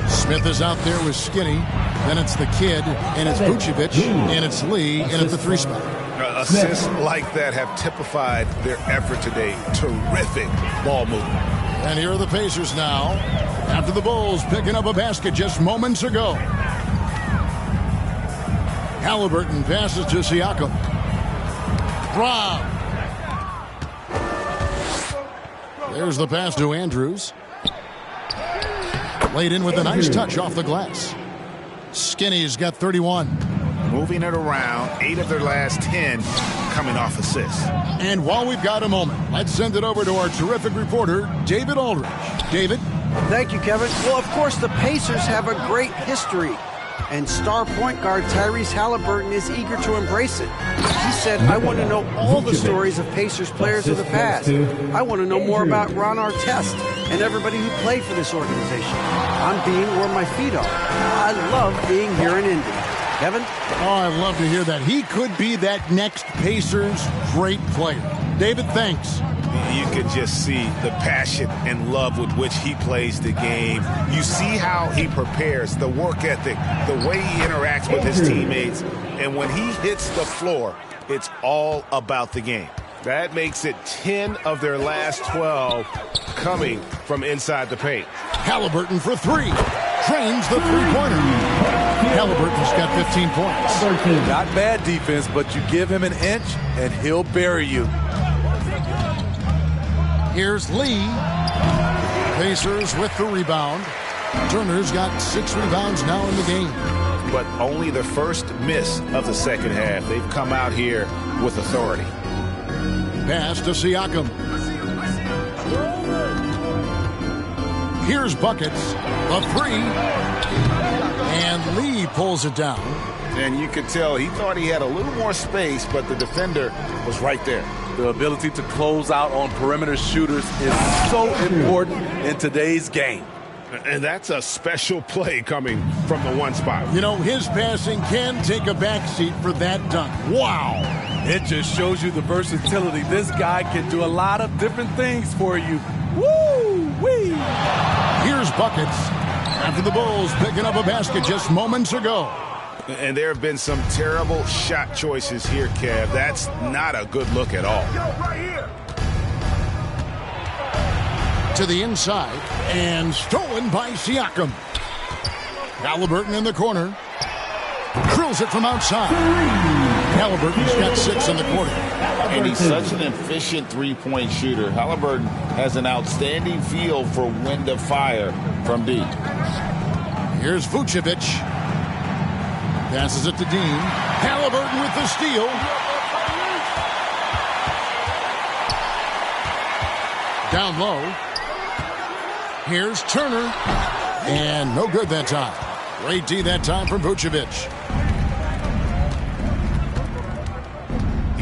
[SPEAKER 1] Smith is out there with Skinny. Then it's the kid, and it's Vucevic, and it's Lee, and it's the 3 spot.
[SPEAKER 4] Assists like that have typified their effort today. Terrific ball movement.
[SPEAKER 1] And here are the Pacers now, after the Bulls picking up a basket just moments ago. Halliburton passes to Siakam. Brown. There's the pass to Andrews. Laid in with a nice touch off the glass. Skinny's got 31.
[SPEAKER 4] Moving it around, 8 of their last 10 coming off assists.
[SPEAKER 1] And while we've got a moment, let's send it over to our terrific reporter, David Aldridge. David?
[SPEAKER 6] Thank you, Kevin. Well, of course, the Pacers have a great history. And star point guard Tyrese Halliburton is eager to embrace it. He said, I want to know all the stories of Pacers players of the past. I want to know more about Ron Artest and everybody who played for this organization. I'm being where my feet are. I love being here in Indy. Kevin?
[SPEAKER 1] Oh, I love to hear that. He could be that next Pacers great player. David, thanks.
[SPEAKER 4] You can just see the passion and love with which he plays the game. You see how he prepares, the work ethic, the way he interacts with his teammates. And when he hits the floor, it's all about the game. That makes it 10 of their last 12 coming from inside the paint.
[SPEAKER 1] Halliburton for 3. Drains the three-pointer. Halliburton's got 15 points.
[SPEAKER 3] Not bad defense, but you give him an inch and he'll bury you.
[SPEAKER 1] Here's Lee. Pacers with the rebound. Turner's got 6 rebounds now in the game.
[SPEAKER 4] But only the first miss of the second half. They've come out here with authority.
[SPEAKER 1] Pass to Siakam. Here's buckets. The 3. And Lee pulls it down.
[SPEAKER 2] And you could tell he thought he had a little more space, but the defender was right there.
[SPEAKER 3] The ability to close out on perimeter shooters is so important in today's game.
[SPEAKER 4] And that's a special play coming from the 1 spot.
[SPEAKER 1] You know, his passing can take a backseat for that dunk. Wow.
[SPEAKER 3] It just shows you the versatility. This guy can do a lot of different things for you. Woo-wee.
[SPEAKER 1] Here's buckets. After the Bulls picking up a basket just moments ago.
[SPEAKER 4] And there have been some terrible shot choices here, Kev. That's not a good look at all.
[SPEAKER 1] To the inside, and stolen by Siakam. Halliburton in the corner. Drills it from outside. Halliburton's got 6 in the quarter.
[SPEAKER 5] And he's such an efficient three-point shooter. Halliburton has an outstanding feel for when to fire from deep.
[SPEAKER 1] Here's Vucevic. Passes it to Dean. Halliburton with the steal. Down low. Here's Turner. And no good that time. Great D that time from Vucevic.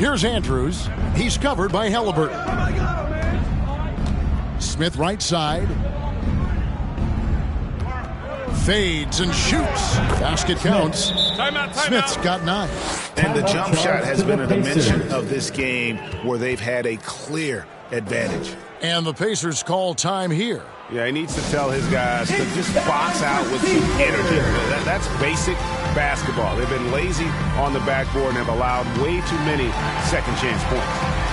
[SPEAKER 1] Here's Andrews. He's covered by Halliburton. Smith right side. Fades and shoots. Basket counts. Smith's got 9.
[SPEAKER 4] And the jump shot has been a dimension of this game where they've had a clear advantage.
[SPEAKER 1] And the Pacers call time here.
[SPEAKER 4] Yeah, he needs to tell his guys to just box out with some energy. That's basic basketball. They've been lazy on the backboard and have allowed way too many second chance points.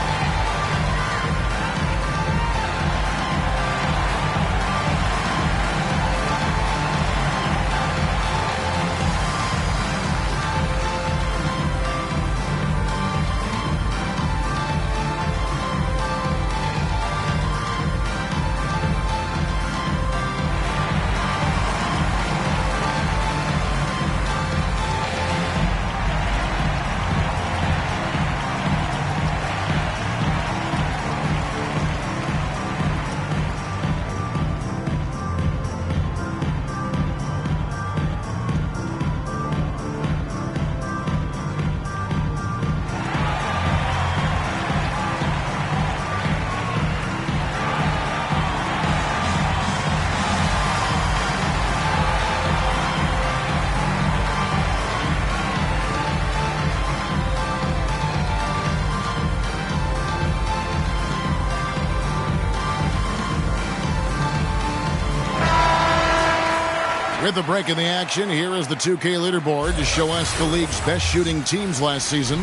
[SPEAKER 1] With the break in the action, here is the 2K leaderboard to show us the league's best shooting teams last season.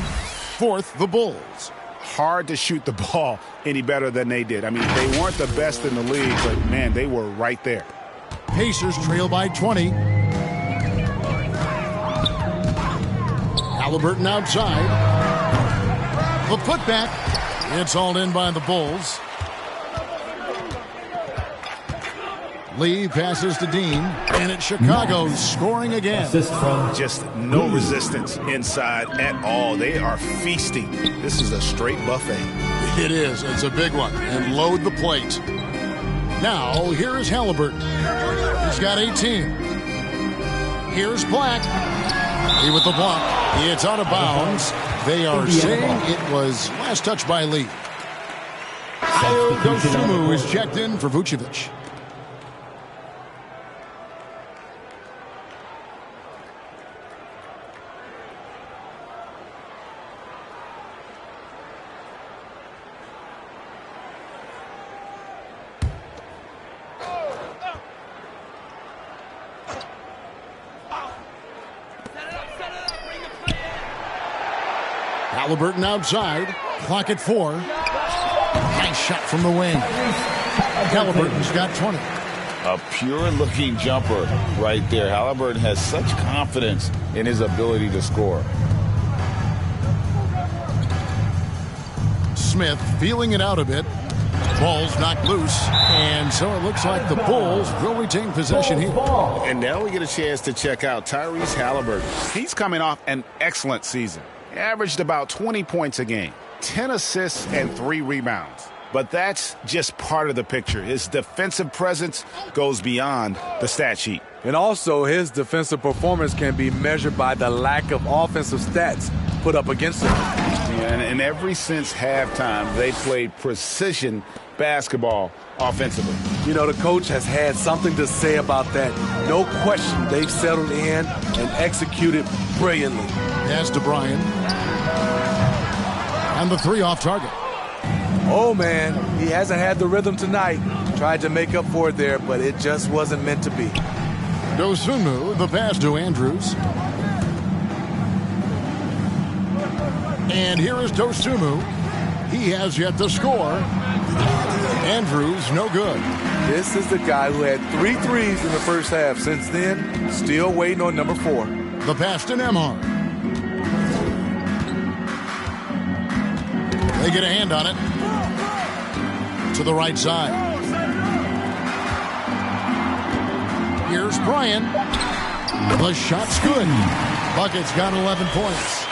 [SPEAKER 1] 4th, the Bulls.
[SPEAKER 4] Hard to shoot the ball any better than they did. I mean, they weren't the best in the league, but, man, they were right there.
[SPEAKER 1] Pacers trail by 20. Halliburton outside. The putback. It's hauled in by the Bulls. Lee passes to Dean, and it's Chicago scoring again.
[SPEAKER 4] Just no resistance inside at all. They are feasting. This is a straight buffet.
[SPEAKER 1] It is. It's a big one. And load the plate. Now, here's Halliburton. He's got 18. Here's Black. He with the block. It's out of bounds. They are saying it was last touched by Lee. Ayo Dosunmu is checked in for Vucevic. Halliburton outside. Clock at 4. Nice shot from the wing. Halliburton's got 20.
[SPEAKER 5] A pure-looking jumper right there. Halliburton has such confidence in his ability to score.
[SPEAKER 1] Smith feeling it out a bit. Ball's knocked loose, and so it looks like the Bulls will retain possession here.
[SPEAKER 4] And now we get a chance to check out Tyrese Halliburton. He's coming off an excellent season. He averaged about 20 points a game, 10 assists, and 3 rebounds. But that's just part of the picture. His defensive presence goes beyond the stat sheet.
[SPEAKER 3] And also, his defensive performance can be measured by the lack of offensive stats put up against him.
[SPEAKER 4] Yeah, and ever since halftime, they played precision basketball offensively.
[SPEAKER 3] You know, the coach has had something to say about that. No question, they've settled in and executed brilliantly.
[SPEAKER 1] Pass to Bryan. And the 3 off target.
[SPEAKER 3] Oh, man, he hasn't had the rhythm tonight. Tried to make up for it there, but it just wasn't meant to be.
[SPEAKER 1] Dosunmu, the pass to Andrews. And here is Dosunmu. He has yet to score. Andrews, no good.
[SPEAKER 3] This is the guy who had 3 threes in the first half. Since then, still waiting on number 4.
[SPEAKER 1] The pass to Nembhard. They get a hand on it. To the right side. Here's Bryan. The shot's good. Bucket's got 11 points.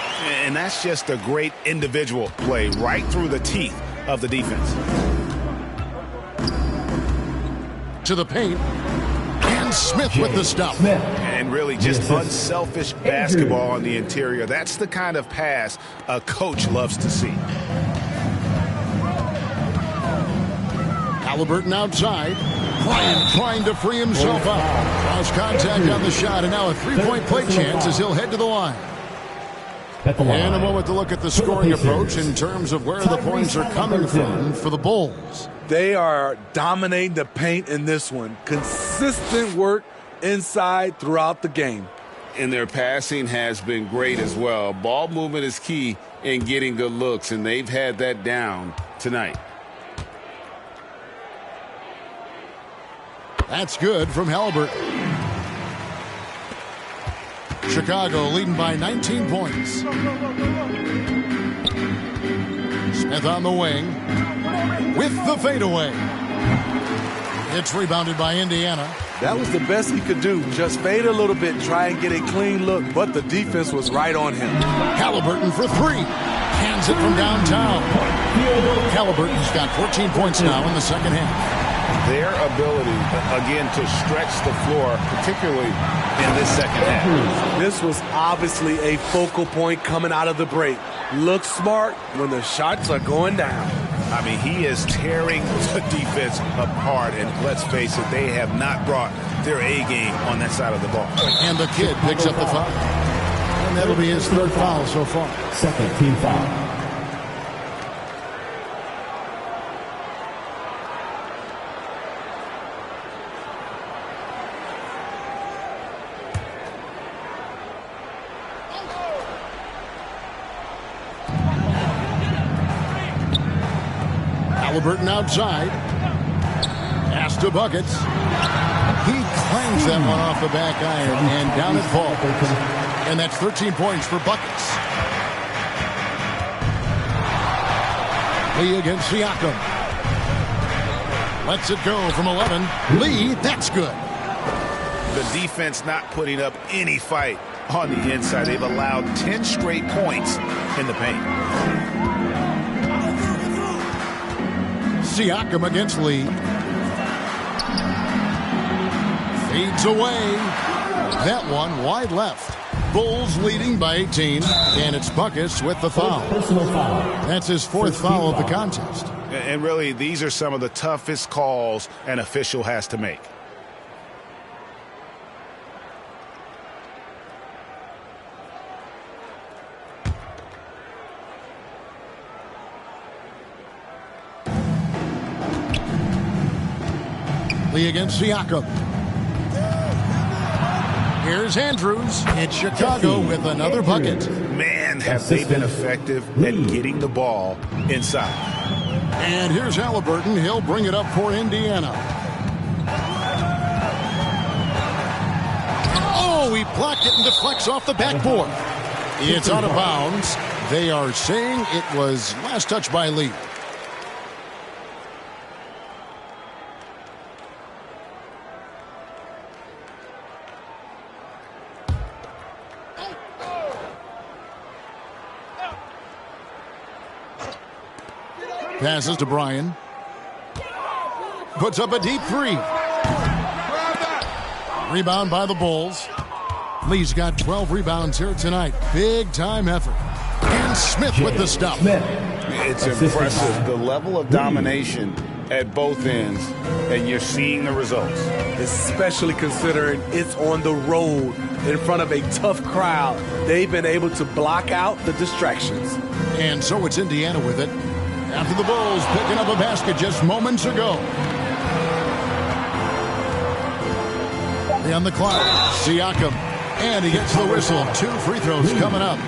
[SPEAKER 4] And that's just a great individual play right through the teeth of the defense.
[SPEAKER 1] To the paint. And And Smith with the stop.
[SPEAKER 4] And really just unselfish basketball on the interior. That's the kind of pass a coach loves to see.
[SPEAKER 1] Halliburton outside. Bryant trying to free himself up. Cross contact on the shot, and now a three-point play chance as he'll head to the line. And a moment to look at the scoring approach in terms of where the points are coming from for the Bulls.
[SPEAKER 3] They are dominating the paint in this one. Consistent work inside throughout the game.
[SPEAKER 2] And their passing has been great as well. Ball movement is key in getting good looks, and they've had that down tonight.
[SPEAKER 1] That's good from Halliburton. Chicago leading by 19 points. Smith on the wing with the fadeaway. It's rebounded by Indiana.
[SPEAKER 3] That was the best he could do. Just fade a little bit, try and get a clean look, but the defense was right on him.
[SPEAKER 1] Halliburton for three. Hands it from downtown. Halliburton's got 14 points now in the second half.
[SPEAKER 2] Their ability, again, to stretch the floor, particularly in this second half.
[SPEAKER 3] This was obviously a focal point coming out of the break. Look smart when the shots are going down.
[SPEAKER 4] I mean, he is tearing the defense apart, and let's face it, they have not brought their A game on that side of the ball.
[SPEAKER 1] And the kid picks up the foul. And that'll be his third foul so far.
[SPEAKER 7] Second team foul.
[SPEAKER 1] Halliburton outside. Pass to Buckets. He clangs that one off the back iron and down it falls. And that's 13 points for Buckets. Lee against Siakam. Lets it go from 11. Lee, that's good.
[SPEAKER 4] The defense not putting up any fight on the inside. They've allowed 10 straight points in the paint.
[SPEAKER 1] Siakam against Lee. Fades away. That one wide left. Bulls leading by 18, and it's Buckets with the foul.
[SPEAKER 7] Personal foul.
[SPEAKER 1] That's his fourth foul of the contest.
[SPEAKER 4] And really, these are some of the toughest calls an official has to make.
[SPEAKER 1] Lee against Siakam. Here's Andrews. It's Chicago with another bucket.
[SPEAKER 4] Man, have they been effective at getting the ball inside.
[SPEAKER 1] And here's Halliburton. He'll bring it up for Indiana. Oh, he blocked it and deflects off the backboard. It's out of bounds. They are saying it was last touch by Lee. Passes to Bryan. Puts up a deep three. Rebound by the Bulls. Lee's got 12 rebounds here tonight. Big time effort. And Smith with the stop.
[SPEAKER 2] It's impressive, the level of domination at both ends, and you're seeing the results.
[SPEAKER 3] Especially considering it's on the road in front of a tough crowd. They've been able to block out the distractions.
[SPEAKER 1] And so it's Indiana with it. After the Bulls picking up a basket just moments ago. On the clock, Siakam. And he gets the whistle. 2 free throws coming up.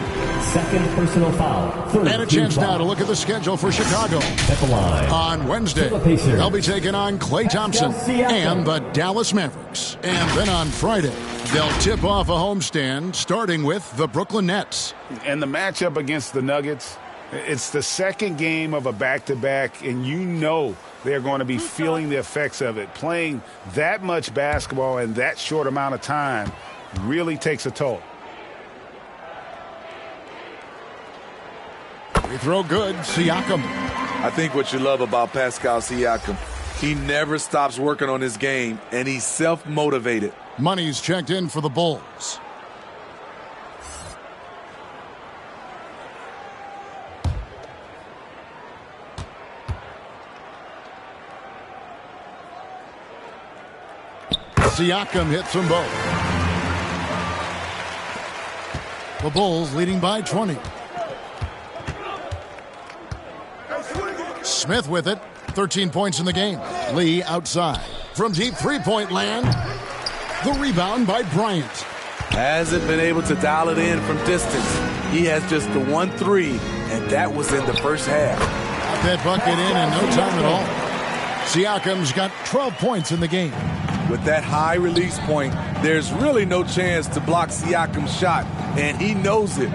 [SPEAKER 7] Second personal foul.
[SPEAKER 1] And a chance now to look at the schedule for Chicago.
[SPEAKER 7] At the line.
[SPEAKER 1] On Wednesday, they'll be taking on Klay Thompson and the Dallas Mavericks. And then on Friday, they'll tip off a homestand starting with the Brooklyn Nets.
[SPEAKER 2] And the matchup against the Nuggets, it's the second game of a back-to-back, and you know they're going to be feeling the effects of it. Playing that much basketball in that short amount of time really takes a toll.
[SPEAKER 1] Free throw good, Siakam.
[SPEAKER 3] I think what you love about Pascal Siakam, He never stops working on his game, and he's self-motivated.
[SPEAKER 1] Money's checked in for the Bulls. Siakam hits them both. The Bulls leading by 20. Smith with it. 13 points in the game. Lee outside. From deep three-point land. The rebound by Bryant.
[SPEAKER 3] Hasn't been able to dial it in from distance. He has just the 1-3, and that was in the first half.
[SPEAKER 1] Got that bucket in no time at all. Siakam's got 12 points in the game.
[SPEAKER 3] With that high release point, there's really no chance to block Siakam's shot, and he knows it.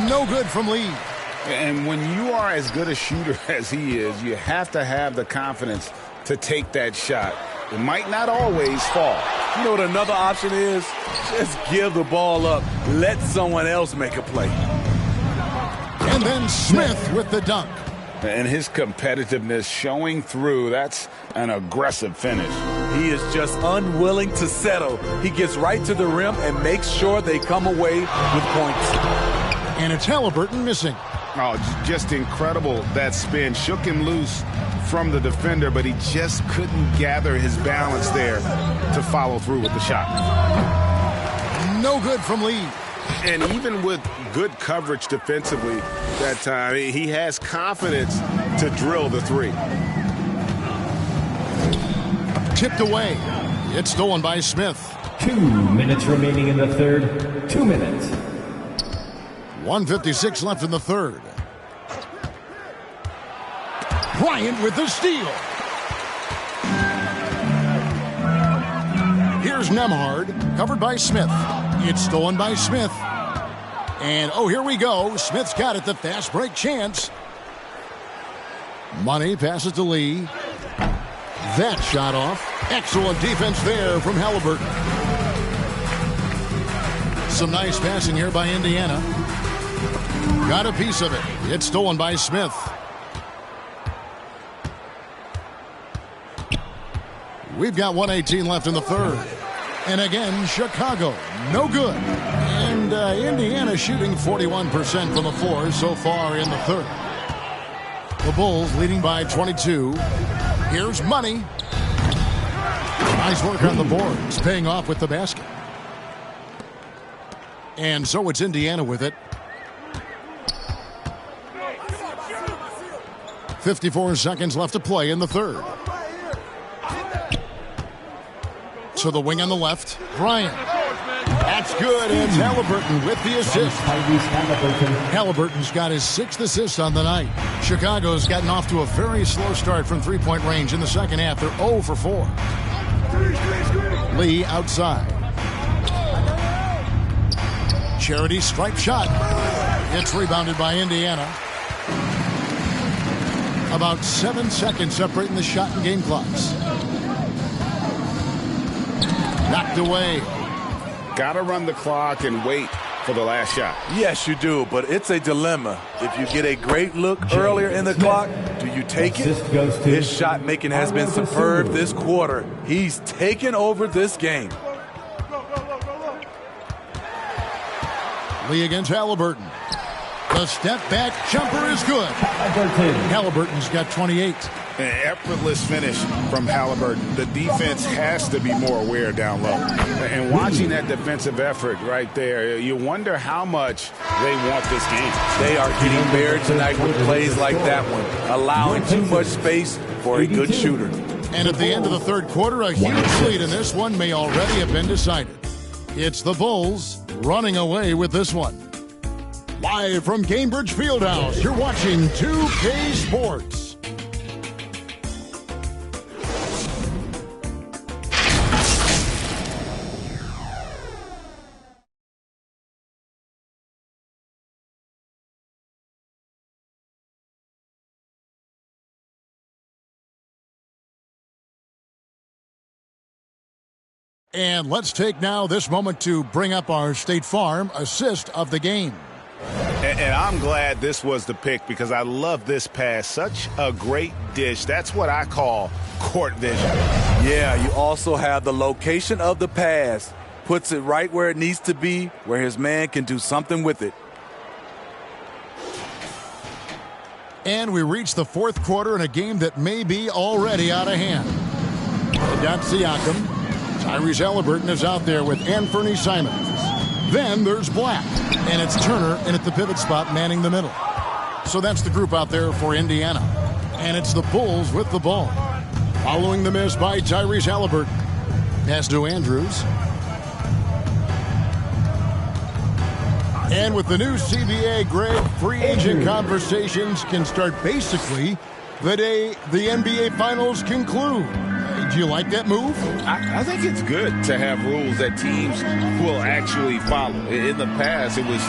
[SPEAKER 1] No good from Lee.
[SPEAKER 2] And when you are as good a shooter as he is, you have to have the confidence to take that shot. It might not always fall.
[SPEAKER 3] You know what another option is? Just give the ball up. Let someone else make a play.
[SPEAKER 1] And then Smith with the dunk.
[SPEAKER 2] And his competitiveness showing through. That's an aggressive finish.
[SPEAKER 3] He is just unwilling to settle. He gets right to the rim and makes sure they come away with points.
[SPEAKER 1] And it's Haliburton missing.
[SPEAKER 2] Oh, just incredible. That spin shook him loose from the defender, but he just couldn't gather his balance there to follow through with the shot.
[SPEAKER 1] No good from Lee.
[SPEAKER 2] And even with good coverage defensively that time, he has confidence to drill the three.
[SPEAKER 1] Tipped away. It's stolen by Smith.
[SPEAKER 7] 2 minutes remaining in the third. 2 minutes.
[SPEAKER 1] 1:56 left in the third. Bryant with the steal. Here's Nembhard, covered by Smith. It's stolen by Smith. And, oh, here we go. Smith's got it, the fast break chance. Money passes to Lee. That shot off. Excellent defense there from Haliburton. Some nice passing here by Indiana. Got a piece of it. It's stolen by Smith. We've got 1:18 left in the third. And again, Chicago, no good. And Indiana shooting 41% from the floor so far in the third. The Bulls leading by 22. Here's Money. Nice work on the boards, paying off with the basket. And so it's Indiana with it. 54 seconds left to play in the third. To the wing on the left, Bryant. That's good, and it's Haliburton with the assist. Haliburton's got his 6th assist on the night. Chicago's gotten off to a very slow start from three-point range in the second half. They're 0 for 4. Lee outside. Charity stripe shot. It's rebounded by Indiana. About 7 seconds separating the shot and game clocks. Knocked away.
[SPEAKER 2] Got to run the clock and wait for the last shot.
[SPEAKER 3] Yes, you do, but it's a dilemma. If you get a great look earlier in the clock, do you take it? His shot making has been superb this quarter. He's taken over this game.
[SPEAKER 1] Lee against Haliburton. The step-back jumper is good. Haliburton's got 28.
[SPEAKER 2] An effortless finish from Haliburton. The defense has to be more aware down low. And watching that defensive effort right there, you wonder how much they want this game.
[SPEAKER 3] They are getting buried tonight with plays like that one, allowing too much space for a good shooter.
[SPEAKER 1] And at the end of the third quarter, a huge lead in this one may already have been decided. It's the Bulls running away with this one. Live from Cambridge Fieldhouse, you're watching 2K Sports. And let's take now this moment to bring up our State Farm assist of the game.
[SPEAKER 4] And I'm glad this was the pick because I love this pass. Such a great dish. That's what I call court vision.
[SPEAKER 3] Yeah, you also have the location of the pass. Puts it right where it needs to be, where his man can do something with it.
[SPEAKER 1] And we reach the fourth quarter in a game that may be already out of hand. Got Siakam. Tyrese Halliburton is out there with Anthony Simons. Then there's Black. And it's Turner in at the pivot spot manning the middle. So that's the group out there for Indiana. And it's the Bulls with the ball. Following the miss by Tyrese Halliburton. Pass to Andrews. And with the new CBA, Greg, free agent conversations can start basically the day the NBA Finals conclude. Do you like that move?
[SPEAKER 2] I think it's good to have rules that teams will actually follow. In the past, it was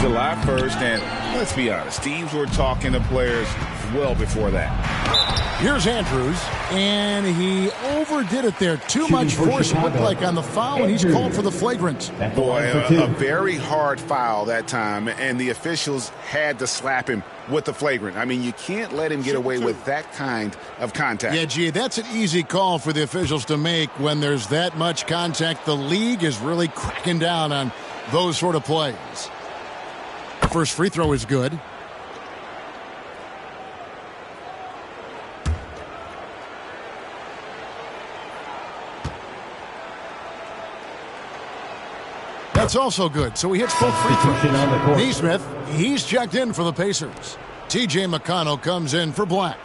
[SPEAKER 2] July 1st, and let's be honest, teams were talking to players well before that.
[SPEAKER 1] Here's Andrews, and he overdid it there. Too much force, looked like, on the foul, and he's called for the flagrant.
[SPEAKER 4] Boy, a very hard foul that time, and the officials had to slap him with the flagrant. I mean, you can't let him get away with that kind of contact.
[SPEAKER 1] Yeah, gee, that's an easy call for the officials to make when there's that much contact. The league is really cracking down on those sort of plays. The first free throw is good. That's also good. So he hits both free throws. Nesmith, he's checked in for the Pacers. T.J. McConnell comes in for Black.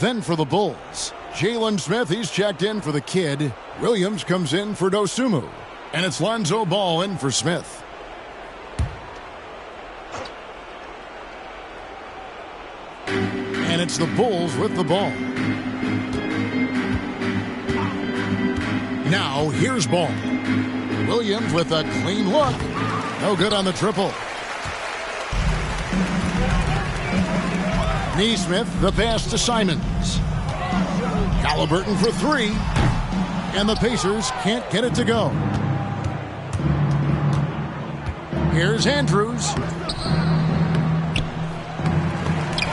[SPEAKER 1] Then for the Bulls, Jalen Smith, he's checked in for the Kid. Williams comes in for Dosunmu. And it's Lonzo Ball in for Smith. And it's the Bulls with the ball. Now here's Ball. Williams with a clean look. No good on the triple. Nesmith, the pass to Simons. Halliburton for three. And the Pacers can't get it to go. Here's Andrews.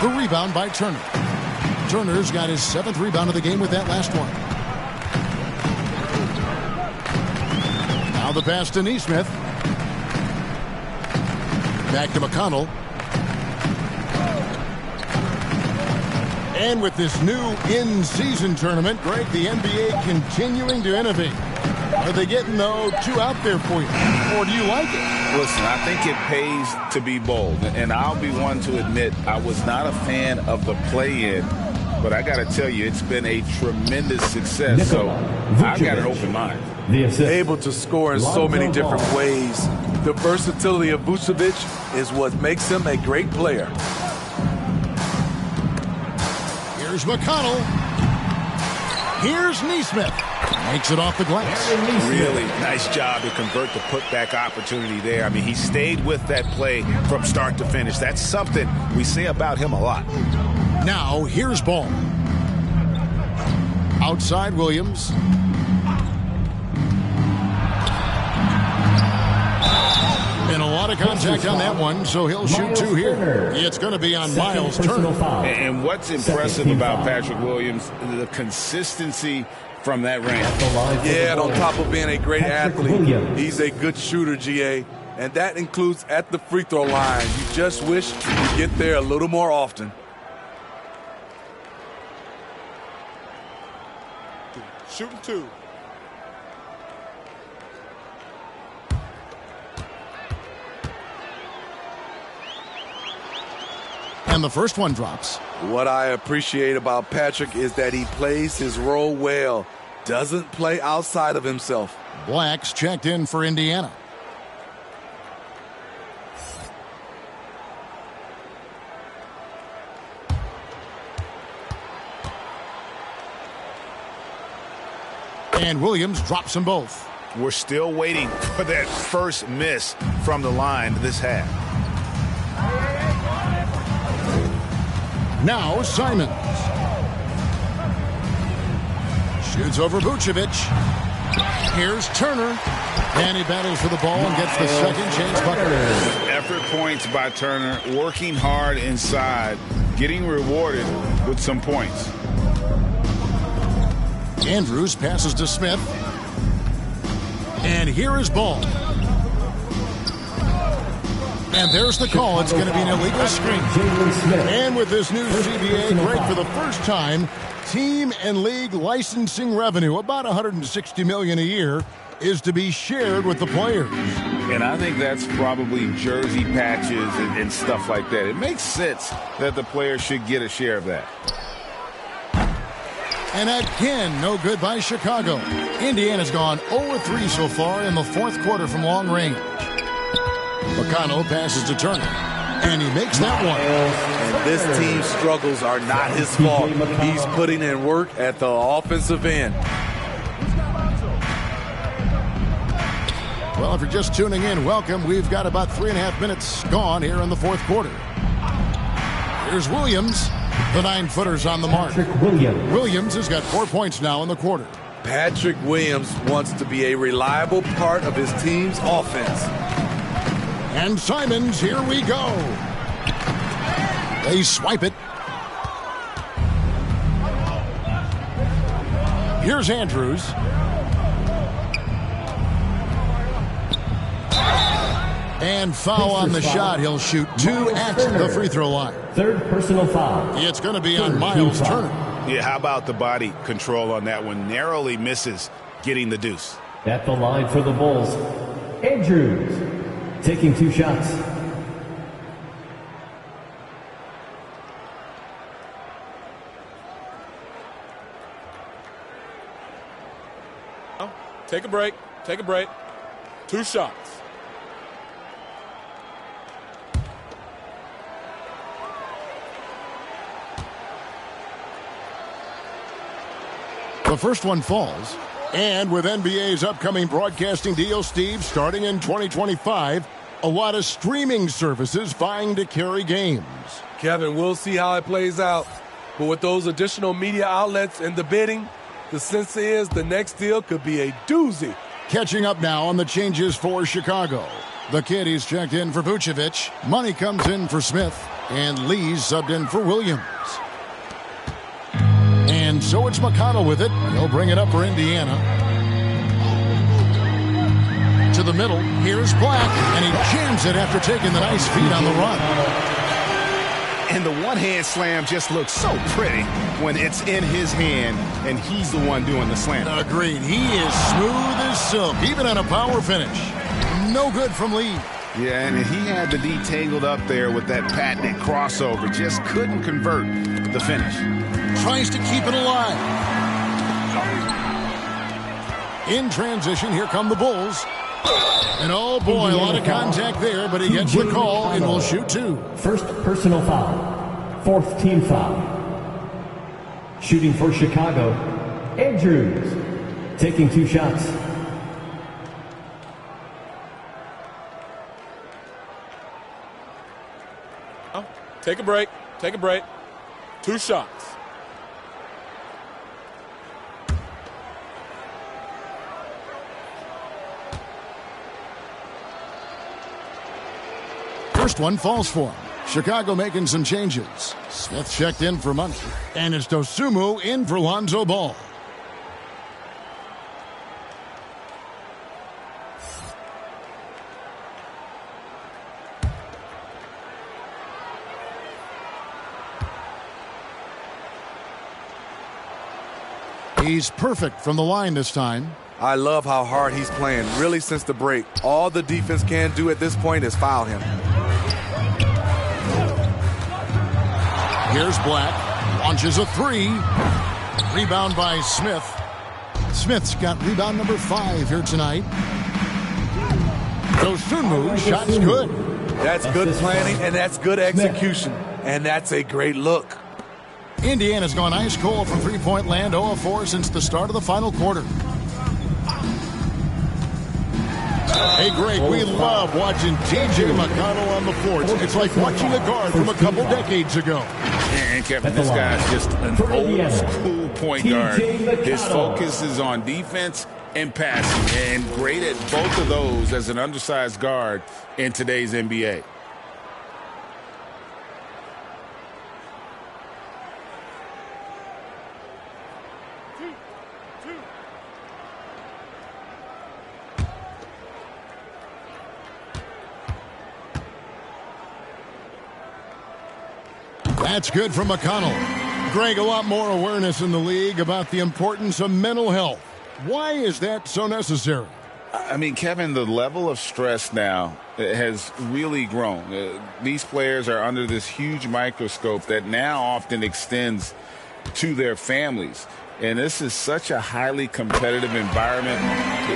[SPEAKER 1] The rebound by Turner. Turner's got his 7th rebound of the game with that last one. Now the pass to Nesmith. Back to McConnell. And with this new in-season tournament, Greg, the NBA continuing to innovate. Are they getting, though, two out there for you? Or do you like it?
[SPEAKER 2] Listen, I think it pays to be bold. And I'll be one to admit I was not a fan of the play-in. But I got to tell you, it's been a tremendous success. So I've got an open mind.
[SPEAKER 3] Able to score in so many different ways. The versatility of Vucevic is what makes him a great player.
[SPEAKER 1] Here's McConnell. Here's Nesmith. Makes it off the glass.
[SPEAKER 4] Really nice job to convert the putback opportunity there. I mean, he stayed with that play from start to finish. That's something we say about him a lot.
[SPEAKER 1] Now, here's Ball. Outside Williams. And a lot of contact on that one, so he'll shoot two here. It's going to be on Miles Turner.
[SPEAKER 2] And what's impressive about Patrick Williams, the consistency from that range.
[SPEAKER 3] Yeah, and on top of being a great athlete, he's a good shooter, GA. And that includes at the free throw line. You just wish you get there a little more often.
[SPEAKER 12] Shooting two.
[SPEAKER 1] And the first one drops.
[SPEAKER 3] What I appreciate about Patrick is that he plays his role well. Doesn't play outside of himself.
[SPEAKER 1] Black's checked in for Indiana. And Williams drops them both.
[SPEAKER 4] We're still waiting for that first miss from the line this half.
[SPEAKER 1] Now Simons. Shoots over Vucevic. Here's Turner. And he battles for the ball and gets the second chance bucket.
[SPEAKER 2] Effort points by Turner, working hard inside, getting rewarded with some points.
[SPEAKER 1] Andrews passes to Smith. And here is Ball. And there's the call. It's going to be an illegal screen. And with this new CBA, great for the first time, team and league licensing revenue, about $160 million a year, is to be shared with the players.
[SPEAKER 2] And I think that's probably jersey patches and stuff like that. It makes sense that the players should get a share of that.
[SPEAKER 1] And again, no good by Chicago. Indiana's gone 0-3 so far in the fourth quarter from long range. McConnell passes to Turner, and he makes that one.
[SPEAKER 3] And this team's struggles are not his fault. He's putting in work at the offensive end.
[SPEAKER 1] Well, if you're just tuning in, welcome. We've got about 3.5 minutes gone here in the fourth quarter. Here's Williams. The 9-footer's on the mark. Williams has got 4 points now in the quarter.
[SPEAKER 3] Patrick Williams wants to be a reliable part of his team's offense.
[SPEAKER 1] And Simons, here we go. They swipe it. Here's Andrews. And foul on the shot. He'll shoot 2 at the free throw line.
[SPEAKER 7] Third personal foul.
[SPEAKER 1] It's going to be on Miles Turner.
[SPEAKER 4] Yeah, how about the body control on that one? Narrowly misses getting the deuce.
[SPEAKER 7] At the line for the Bulls, Andrews taking 2 shots.
[SPEAKER 8] Take a break. Take a break. 2 shots.
[SPEAKER 1] The first one falls. And with NBA's upcoming broadcasting deal, Steve, starting in 2025, a lot of streaming services vying to carry games.
[SPEAKER 3] Kevin, we'll see how it plays out. But with those additional media outlets and the bidding, the sense is the next deal could be a doozy.
[SPEAKER 1] Catching up now on the changes for Chicago. The Kitties checked in for Vucevic. Money comes in for Smith. And Lee's subbed in for Williams. And so it's McConnell with it. He'll bring it up for Indiana. To the middle. Here's Black. And he jams it after taking the nice feed on the run.
[SPEAKER 4] And the one-hand slam just looks so pretty when it's in his hand and he's the one doing the slam.
[SPEAKER 1] Agreed. He is smooth as silk, even on a power finish. No good from Lee.
[SPEAKER 2] Yeah, and he had the D tangled up there with that patented crossover. Just couldn't convert the finish.
[SPEAKER 1] Tries to keep it alive. In transition, here come the Bulls. And oh boy, a lot of contact there, but he gets the call and will shoot 2.
[SPEAKER 7] First personal foul. 4th team foul. Shooting for Chicago, Andrews taking 2 shots.
[SPEAKER 8] Take a break. Take a break. 2 shots.
[SPEAKER 1] First one falls for him. Chicago making some changes. Smith checked in for Money. And it's Dosunmu in for Lonzo Ball. He's perfect from the line this time.
[SPEAKER 3] I love how hard he's playing, really since the break. All the defense can do at this point is foul him.
[SPEAKER 1] Here's Black. Launches a 3. Rebound by Smith. Smith's got rebound number 5 here tonight. Dosunmu, shot's good.
[SPEAKER 3] That's good planning, and that's good execution. And that's a great look.
[SPEAKER 1] Indiana's gone ice cold from three-point land, 0-4 since the start of the final quarter. Hey, Greg, we love watching T.J. McConnell on the floor. It's like watching a guard from a couple decades ago.
[SPEAKER 2] And Kevin, this guy's just an old school point guard. His focus is on defense and passing, and great at both of those as an undersized guard in today's NBA.
[SPEAKER 1] That's good from McConnell. Greg, a lot more awareness in the league about the importance of mental health. Why is that so necessary?
[SPEAKER 2] I mean, Kevin, the level of stress now has really grown. These players are under this huge microscope that now often extends to their families. And this is such a highly competitive environment.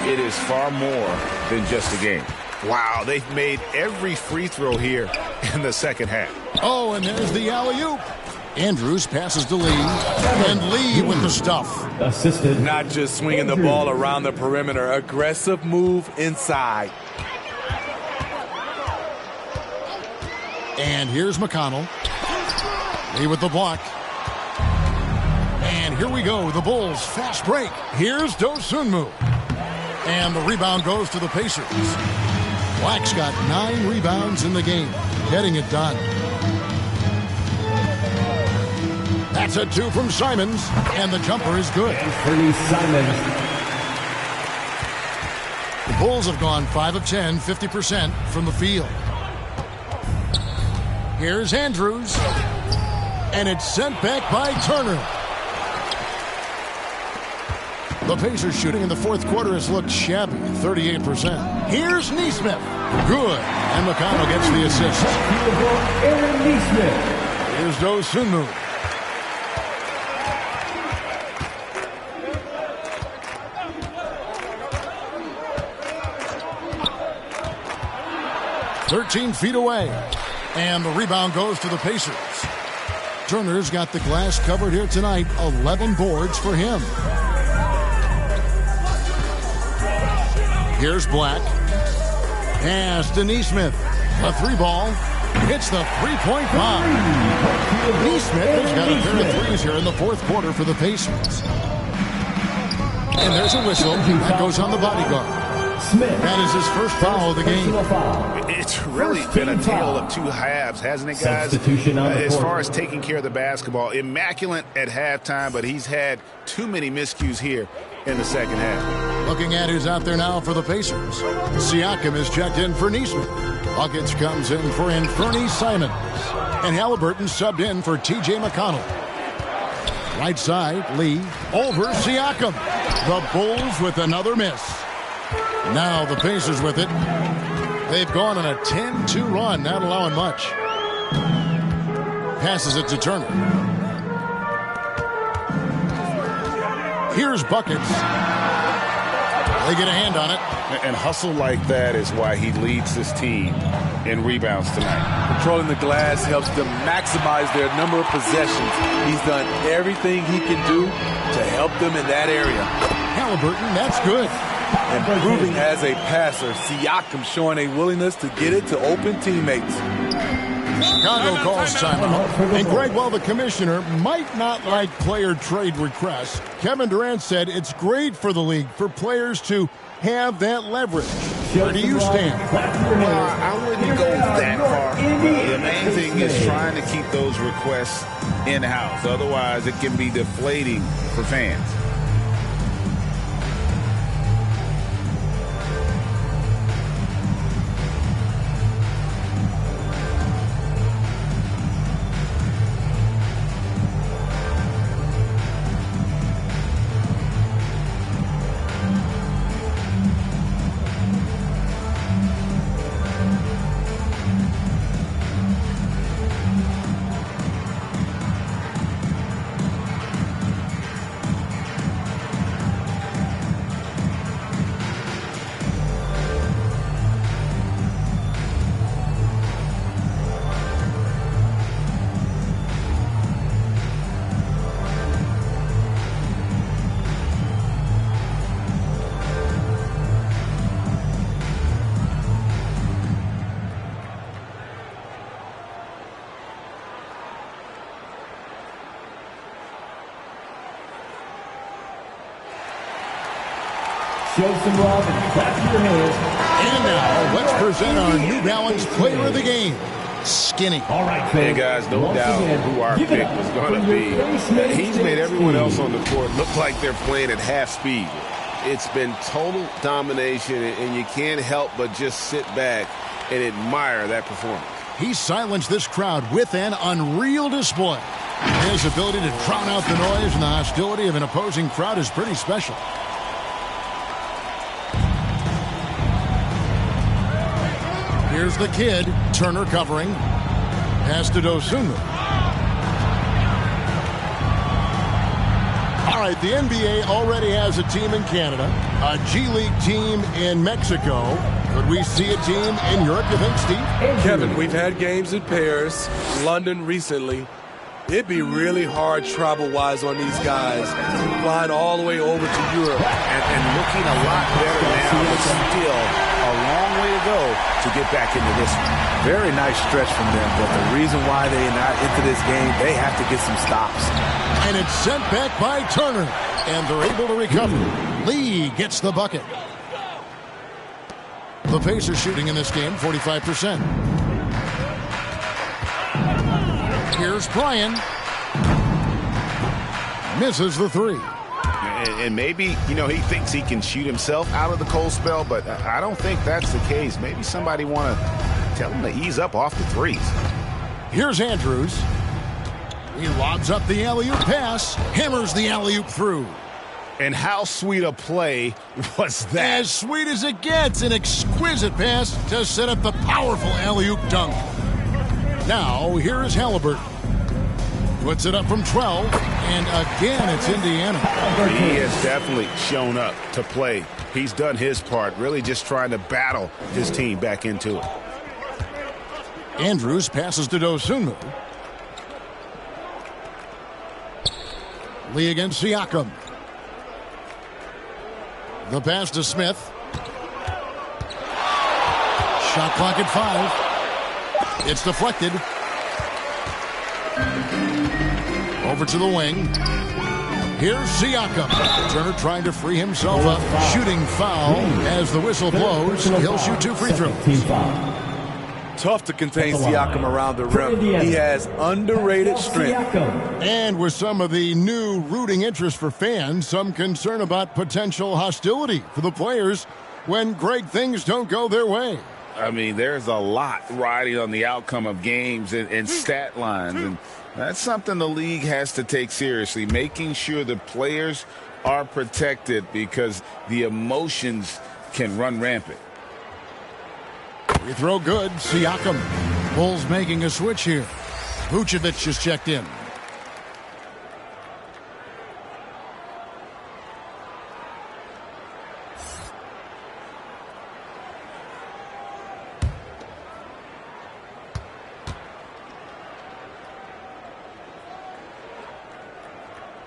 [SPEAKER 2] It is far more than just a game.
[SPEAKER 4] Wow, they've made every free throw here in the second half.
[SPEAKER 1] Oh, and there's the alley-oop. Andrews passes to Lee, and Lee with the stuff.
[SPEAKER 3] Assisted. Not just swinging the ball around the perimeter. Aggressive move inside.
[SPEAKER 1] And here's McConnell. Lee with the block. And here we go, the Bulls fast break. Here's Dosunmu. And the rebound goes to the Pacers. Black's got 9 rebounds in the game, getting it done. That's a 2 from Simons, and the jumper is good.
[SPEAKER 7] Anthony Simons.
[SPEAKER 1] The Bulls have gone 5 of 10, 50% from the field. Here's Andrews, and it's sent back by Turner. The Pacers shooting in the fourth quarter has looked shabby, 38%. Here's Nesmith. Good. And McConnell gets the assist.
[SPEAKER 7] Aaron Nesmith.
[SPEAKER 1] Here's Dosunmu. "13 feet away. And the rebound goes to the Pacers. Turner's got the glass covered here tonight. 11 boards for him. Here's Black. Pass to Nesmith. A 3-ball. Hits the three-point bomb. Nesmith has got a pair of threes here in the fourth quarter for the Pacers. And there's a whistle. That goes on the bodyguard. That is his first foul of the game.
[SPEAKER 4] It's really been a tale of 2 halves, hasn't it, guys? As far as taking care of the basketball, immaculate at halftime, but he's had too many miscues here in the second half.
[SPEAKER 1] Looking at who's out there now for the Pacers. Siakam is checked in for Nesmith. Buckets comes in for Anthony Simons. And Halliburton subbed in for T.J. McConnell. Right side, Lee over Siakam. The Bulls with another miss. Now the Pacers with it. They've gone on a 10-2 run, not allowing much. Passes it to Turner. Here's buckets. They get a hand on it.
[SPEAKER 2] And hustle like that is why he leads this team in rebounds tonight.
[SPEAKER 3] Controlling the glass helps them maximize their number of possessions. He's done everything he can do to help them in that area.
[SPEAKER 1] Halliburton, that's good.
[SPEAKER 3] Improving as a passer, Siakam showing a willingness to get it to open teammates.
[SPEAKER 1] Chicago calls timeout. And Greg, while the commissioner might not like player trade requests, Kevin Durant said it's great for the league for players to have that leverage. Where do you stand?
[SPEAKER 2] Well, I wouldn't go that far. The main thing is trying to keep those requests in-house. Otherwise, it can be deflating for fans.
[SPEAKER 7] Show some love and clap your hands.
[SPEAKER 1] And now, let's present our New Balance Player of the Game, Skinny.
[SPEAKER 7] All right,
[SPEAKER 4] Hey, guys, no doubt who our pick was going to be. He's made everyone else on the court look like they're playing at half speed. It's been total domination, and you can't help but just sit back and admire that performance.
[SPEAKER 1] He silenced this crowd with an unreal display. His ability to drown out the noise and the hostility of an opposing crowd is pretty special. Here's the kid, Turner covering. Pass to Dosunmu. All right, the NBA already has a team in Canada, a G League team in Mexico. Could we see a team in Europe, you think, Steve?
[SPEAKER 3] Kevin, we've had games in Paris, London recently. It'd be really hard travel-wise on these guys, flying all the way over to Europe.
[SPEAKER 4] And looking a lot better now, but still a long way to go to get back into this one.
[SPEAKER 11] Very nice stretch from them, but the reason why they are not into this game, they have to get some stops.
[SPEAKER 1] And it's sent back by Turner, and they're able to recover. Lee gets the bucket. The Pacers shooting in this game 45%. Here's Bryan. Misses the three.
[SPEAKER 4] And maybe, he thinks he can shoot himself out of the cold spell, but I don't think that's the case. Maybe somebody want to tell him to ease up off the threes.
[SPEAKER 1] Here's Andrews. He lobs up the alley-oop pass, hammers the alley-oop through.
[SPEAKER 4] And how sweet a play was that?
[SPEAKER 1] As sweet as it gets, an exquisite pass to set up the powerful alley-oop dunk. Now, here is Halliburton. Puts it up from 12, and again, it's Indiana.
[SPEAKER 4] He has definitely shown up to play. He's done his part, really just trying to battle his team back into it.
[SPEAKER 1] Andrews passes to Dosunmu. Lee against Siakam. The pass to Smith. Shot clock at 5. It's deflected. Over to the wing. Here's Siakam. Turner trying to free himself up. Shooting foul as the whistle blows. He'll shoot 2 free throws.
[SPEAKER 3] Tough to contain Siakam around the rim. He has underrated strength.
[SPEAKER 1] And with some of the new rooting interest for fans, some concern about potential hostility for the players when great things don't go their way.
[SPEAKER 2] I mean, there's a lot riding on the outcome of games and stat lines, and that's something the league has to take seriously, making sure the players are protected because the emotions can run rampant.
[SPEAKER 1] Free throw good. Siakam. Bulls making a switch here. Vucevic is checked in.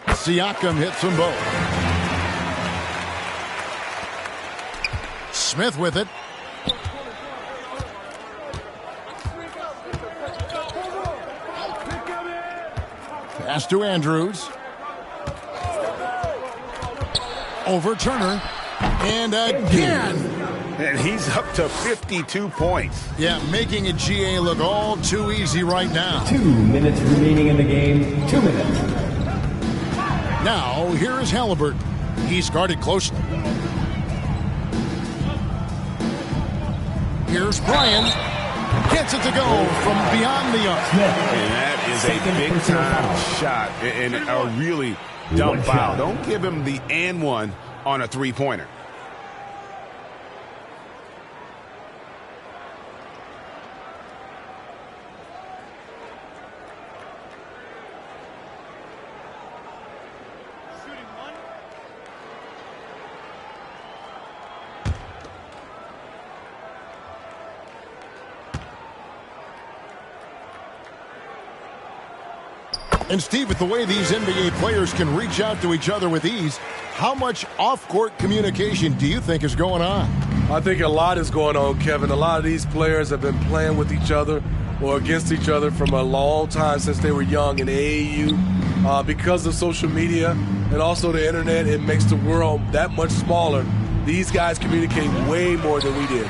[SPEAKER 1] Siakam hits them both. Smith with it. Pass to Andrews. Over Turner. And again.
[SPEAKER 4] And he's up to 52 points.
[SPEAKER 1] Yeah, making a GA look all too easy right now.
[SPEAKER 7] 2 minutes remaining in the game. 2 minutes.
[SPEAKER 1] Now, here is Halliburton. He's guarded closely. Here's Bryan. Gets it to go from beyond the arc.
[SPEAKER 4] And that is a big-time shot and a really dumb foul. Don't give him the and one on a three-pointer.
[SPEAKER 1] And Steve, with the way these NBA players can reach out to each other with ease, how much off-court communication do you think is going on?
[SPEAKER 3] I think a lot is going on, Kevin. A lot of these players have been playing with each other or against each other from a long time since they were young in AAU. Because of social media and also the internet, it makes the world that much smaller. These guys communicate way more than we did.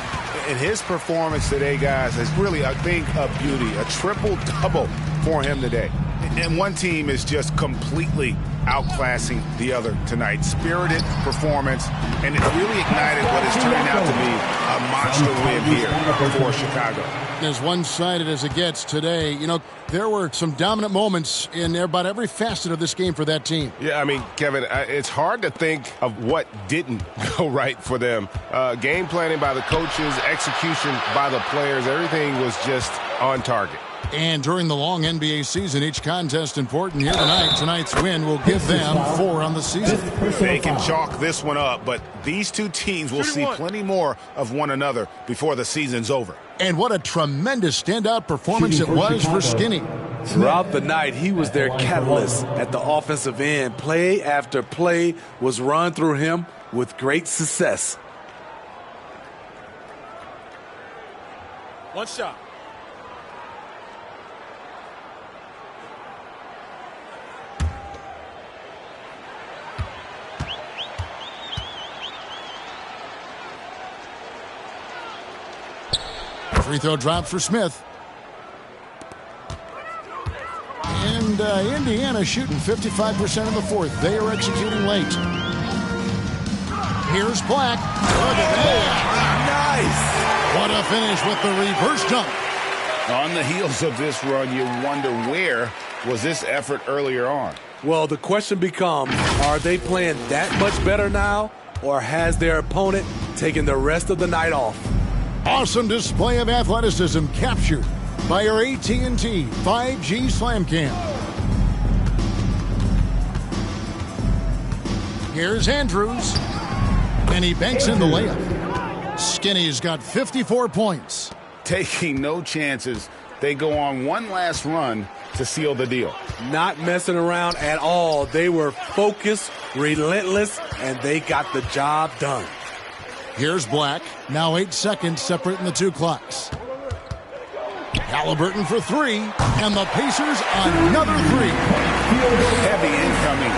[SPEAKER 4] And his performance today, guys, is really a thing of beauty. A triple-double for him today. And one team is just completely outclassing the other tonight. Spirited performance, and it really ignited what is turning out to be a monster win here for Chicago.
[SPEAKER 1] As one-sided as it gets today, you know, there were some dominant moments in about every facet of this game for that team.
[SPEAKER 13] Yeah, I mean, Kevin, it's hard to think of what didn't go right for them. Game planning by the coaches, execution by the players, everything was just on target.
[SPEAKER 1] And during the long NBA season, each contest important here tonight. Tonight's win will give them 4 on the season.
[SPEAKER 4] They can chalk this one up, but these two teams will see plenty more of one another before the season's over.
[SPEAKER 1] And what a tremendous standout performance it was for Skinny.
[SPEAKER 3] Throughout the night, he was their catalyst at the offensive end. Play after play was run through him with great success.
[SPEAKER 8] One shot.
[SPEAKER 1] Free throw drop for Smith. And Indiana shooting 55% in the fourth. They are executing late. Here's Black. Look at that.
[SPEAKER 3] Nice.
[SPEAKER 1] What a finish with the reverse dunk.
[SPEAKER 2] On the heels of this run, you wonder where was this effort earlier on?
[SPEAKER 3] Well, the question becomes, are they playing that much better now, or has their opponent taken the rest of the night off?
[SPEAKER 1] Awesome display of athleticism captured by our AT&T 5G Slam Cam. Here's Andrews, and he banks in the layup. Skinny's got 54 points.
[SPEAKER 2] Taking no chances, they go on one last run to seal the deal.
[SPEAKER 3] Not messing around at all. They were focused, relentless, and they got the job done.
[SPEAKER 1] Here's Black. Now 8 seconds separating the two clocks. Halliburton for 3, and the Pacers another 3.
[SPEAKER 2] Heavy incoming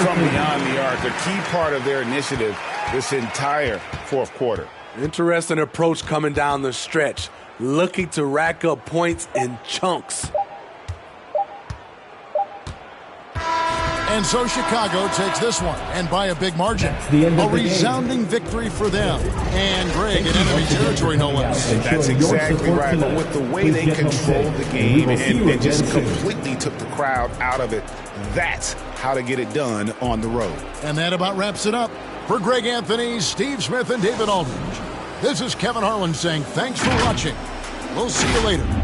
[SPEAKER 2] from beyond the arc. A key part of their initiative this entire fourth quarter.
[SPEAKER 3] Interesting approach coming down the stretch. Looking to rack up points in chunks.
[SPEAKER 1] And so Chicago takes this one, and by a big margin. A resounding victory for them. And Greg in enemy territory, no less.
[SPEAKER 2] That's exactly right. But with the way they controlled the game and just completely took the crowd out of it, that's how to get it done on the road.
[SPEAKER 1] And that about wraps it up. For Greg Anthony, Steve Smith, and David Aldridge, this is Kevin Harlan saying thanks for watching. We'll see you later.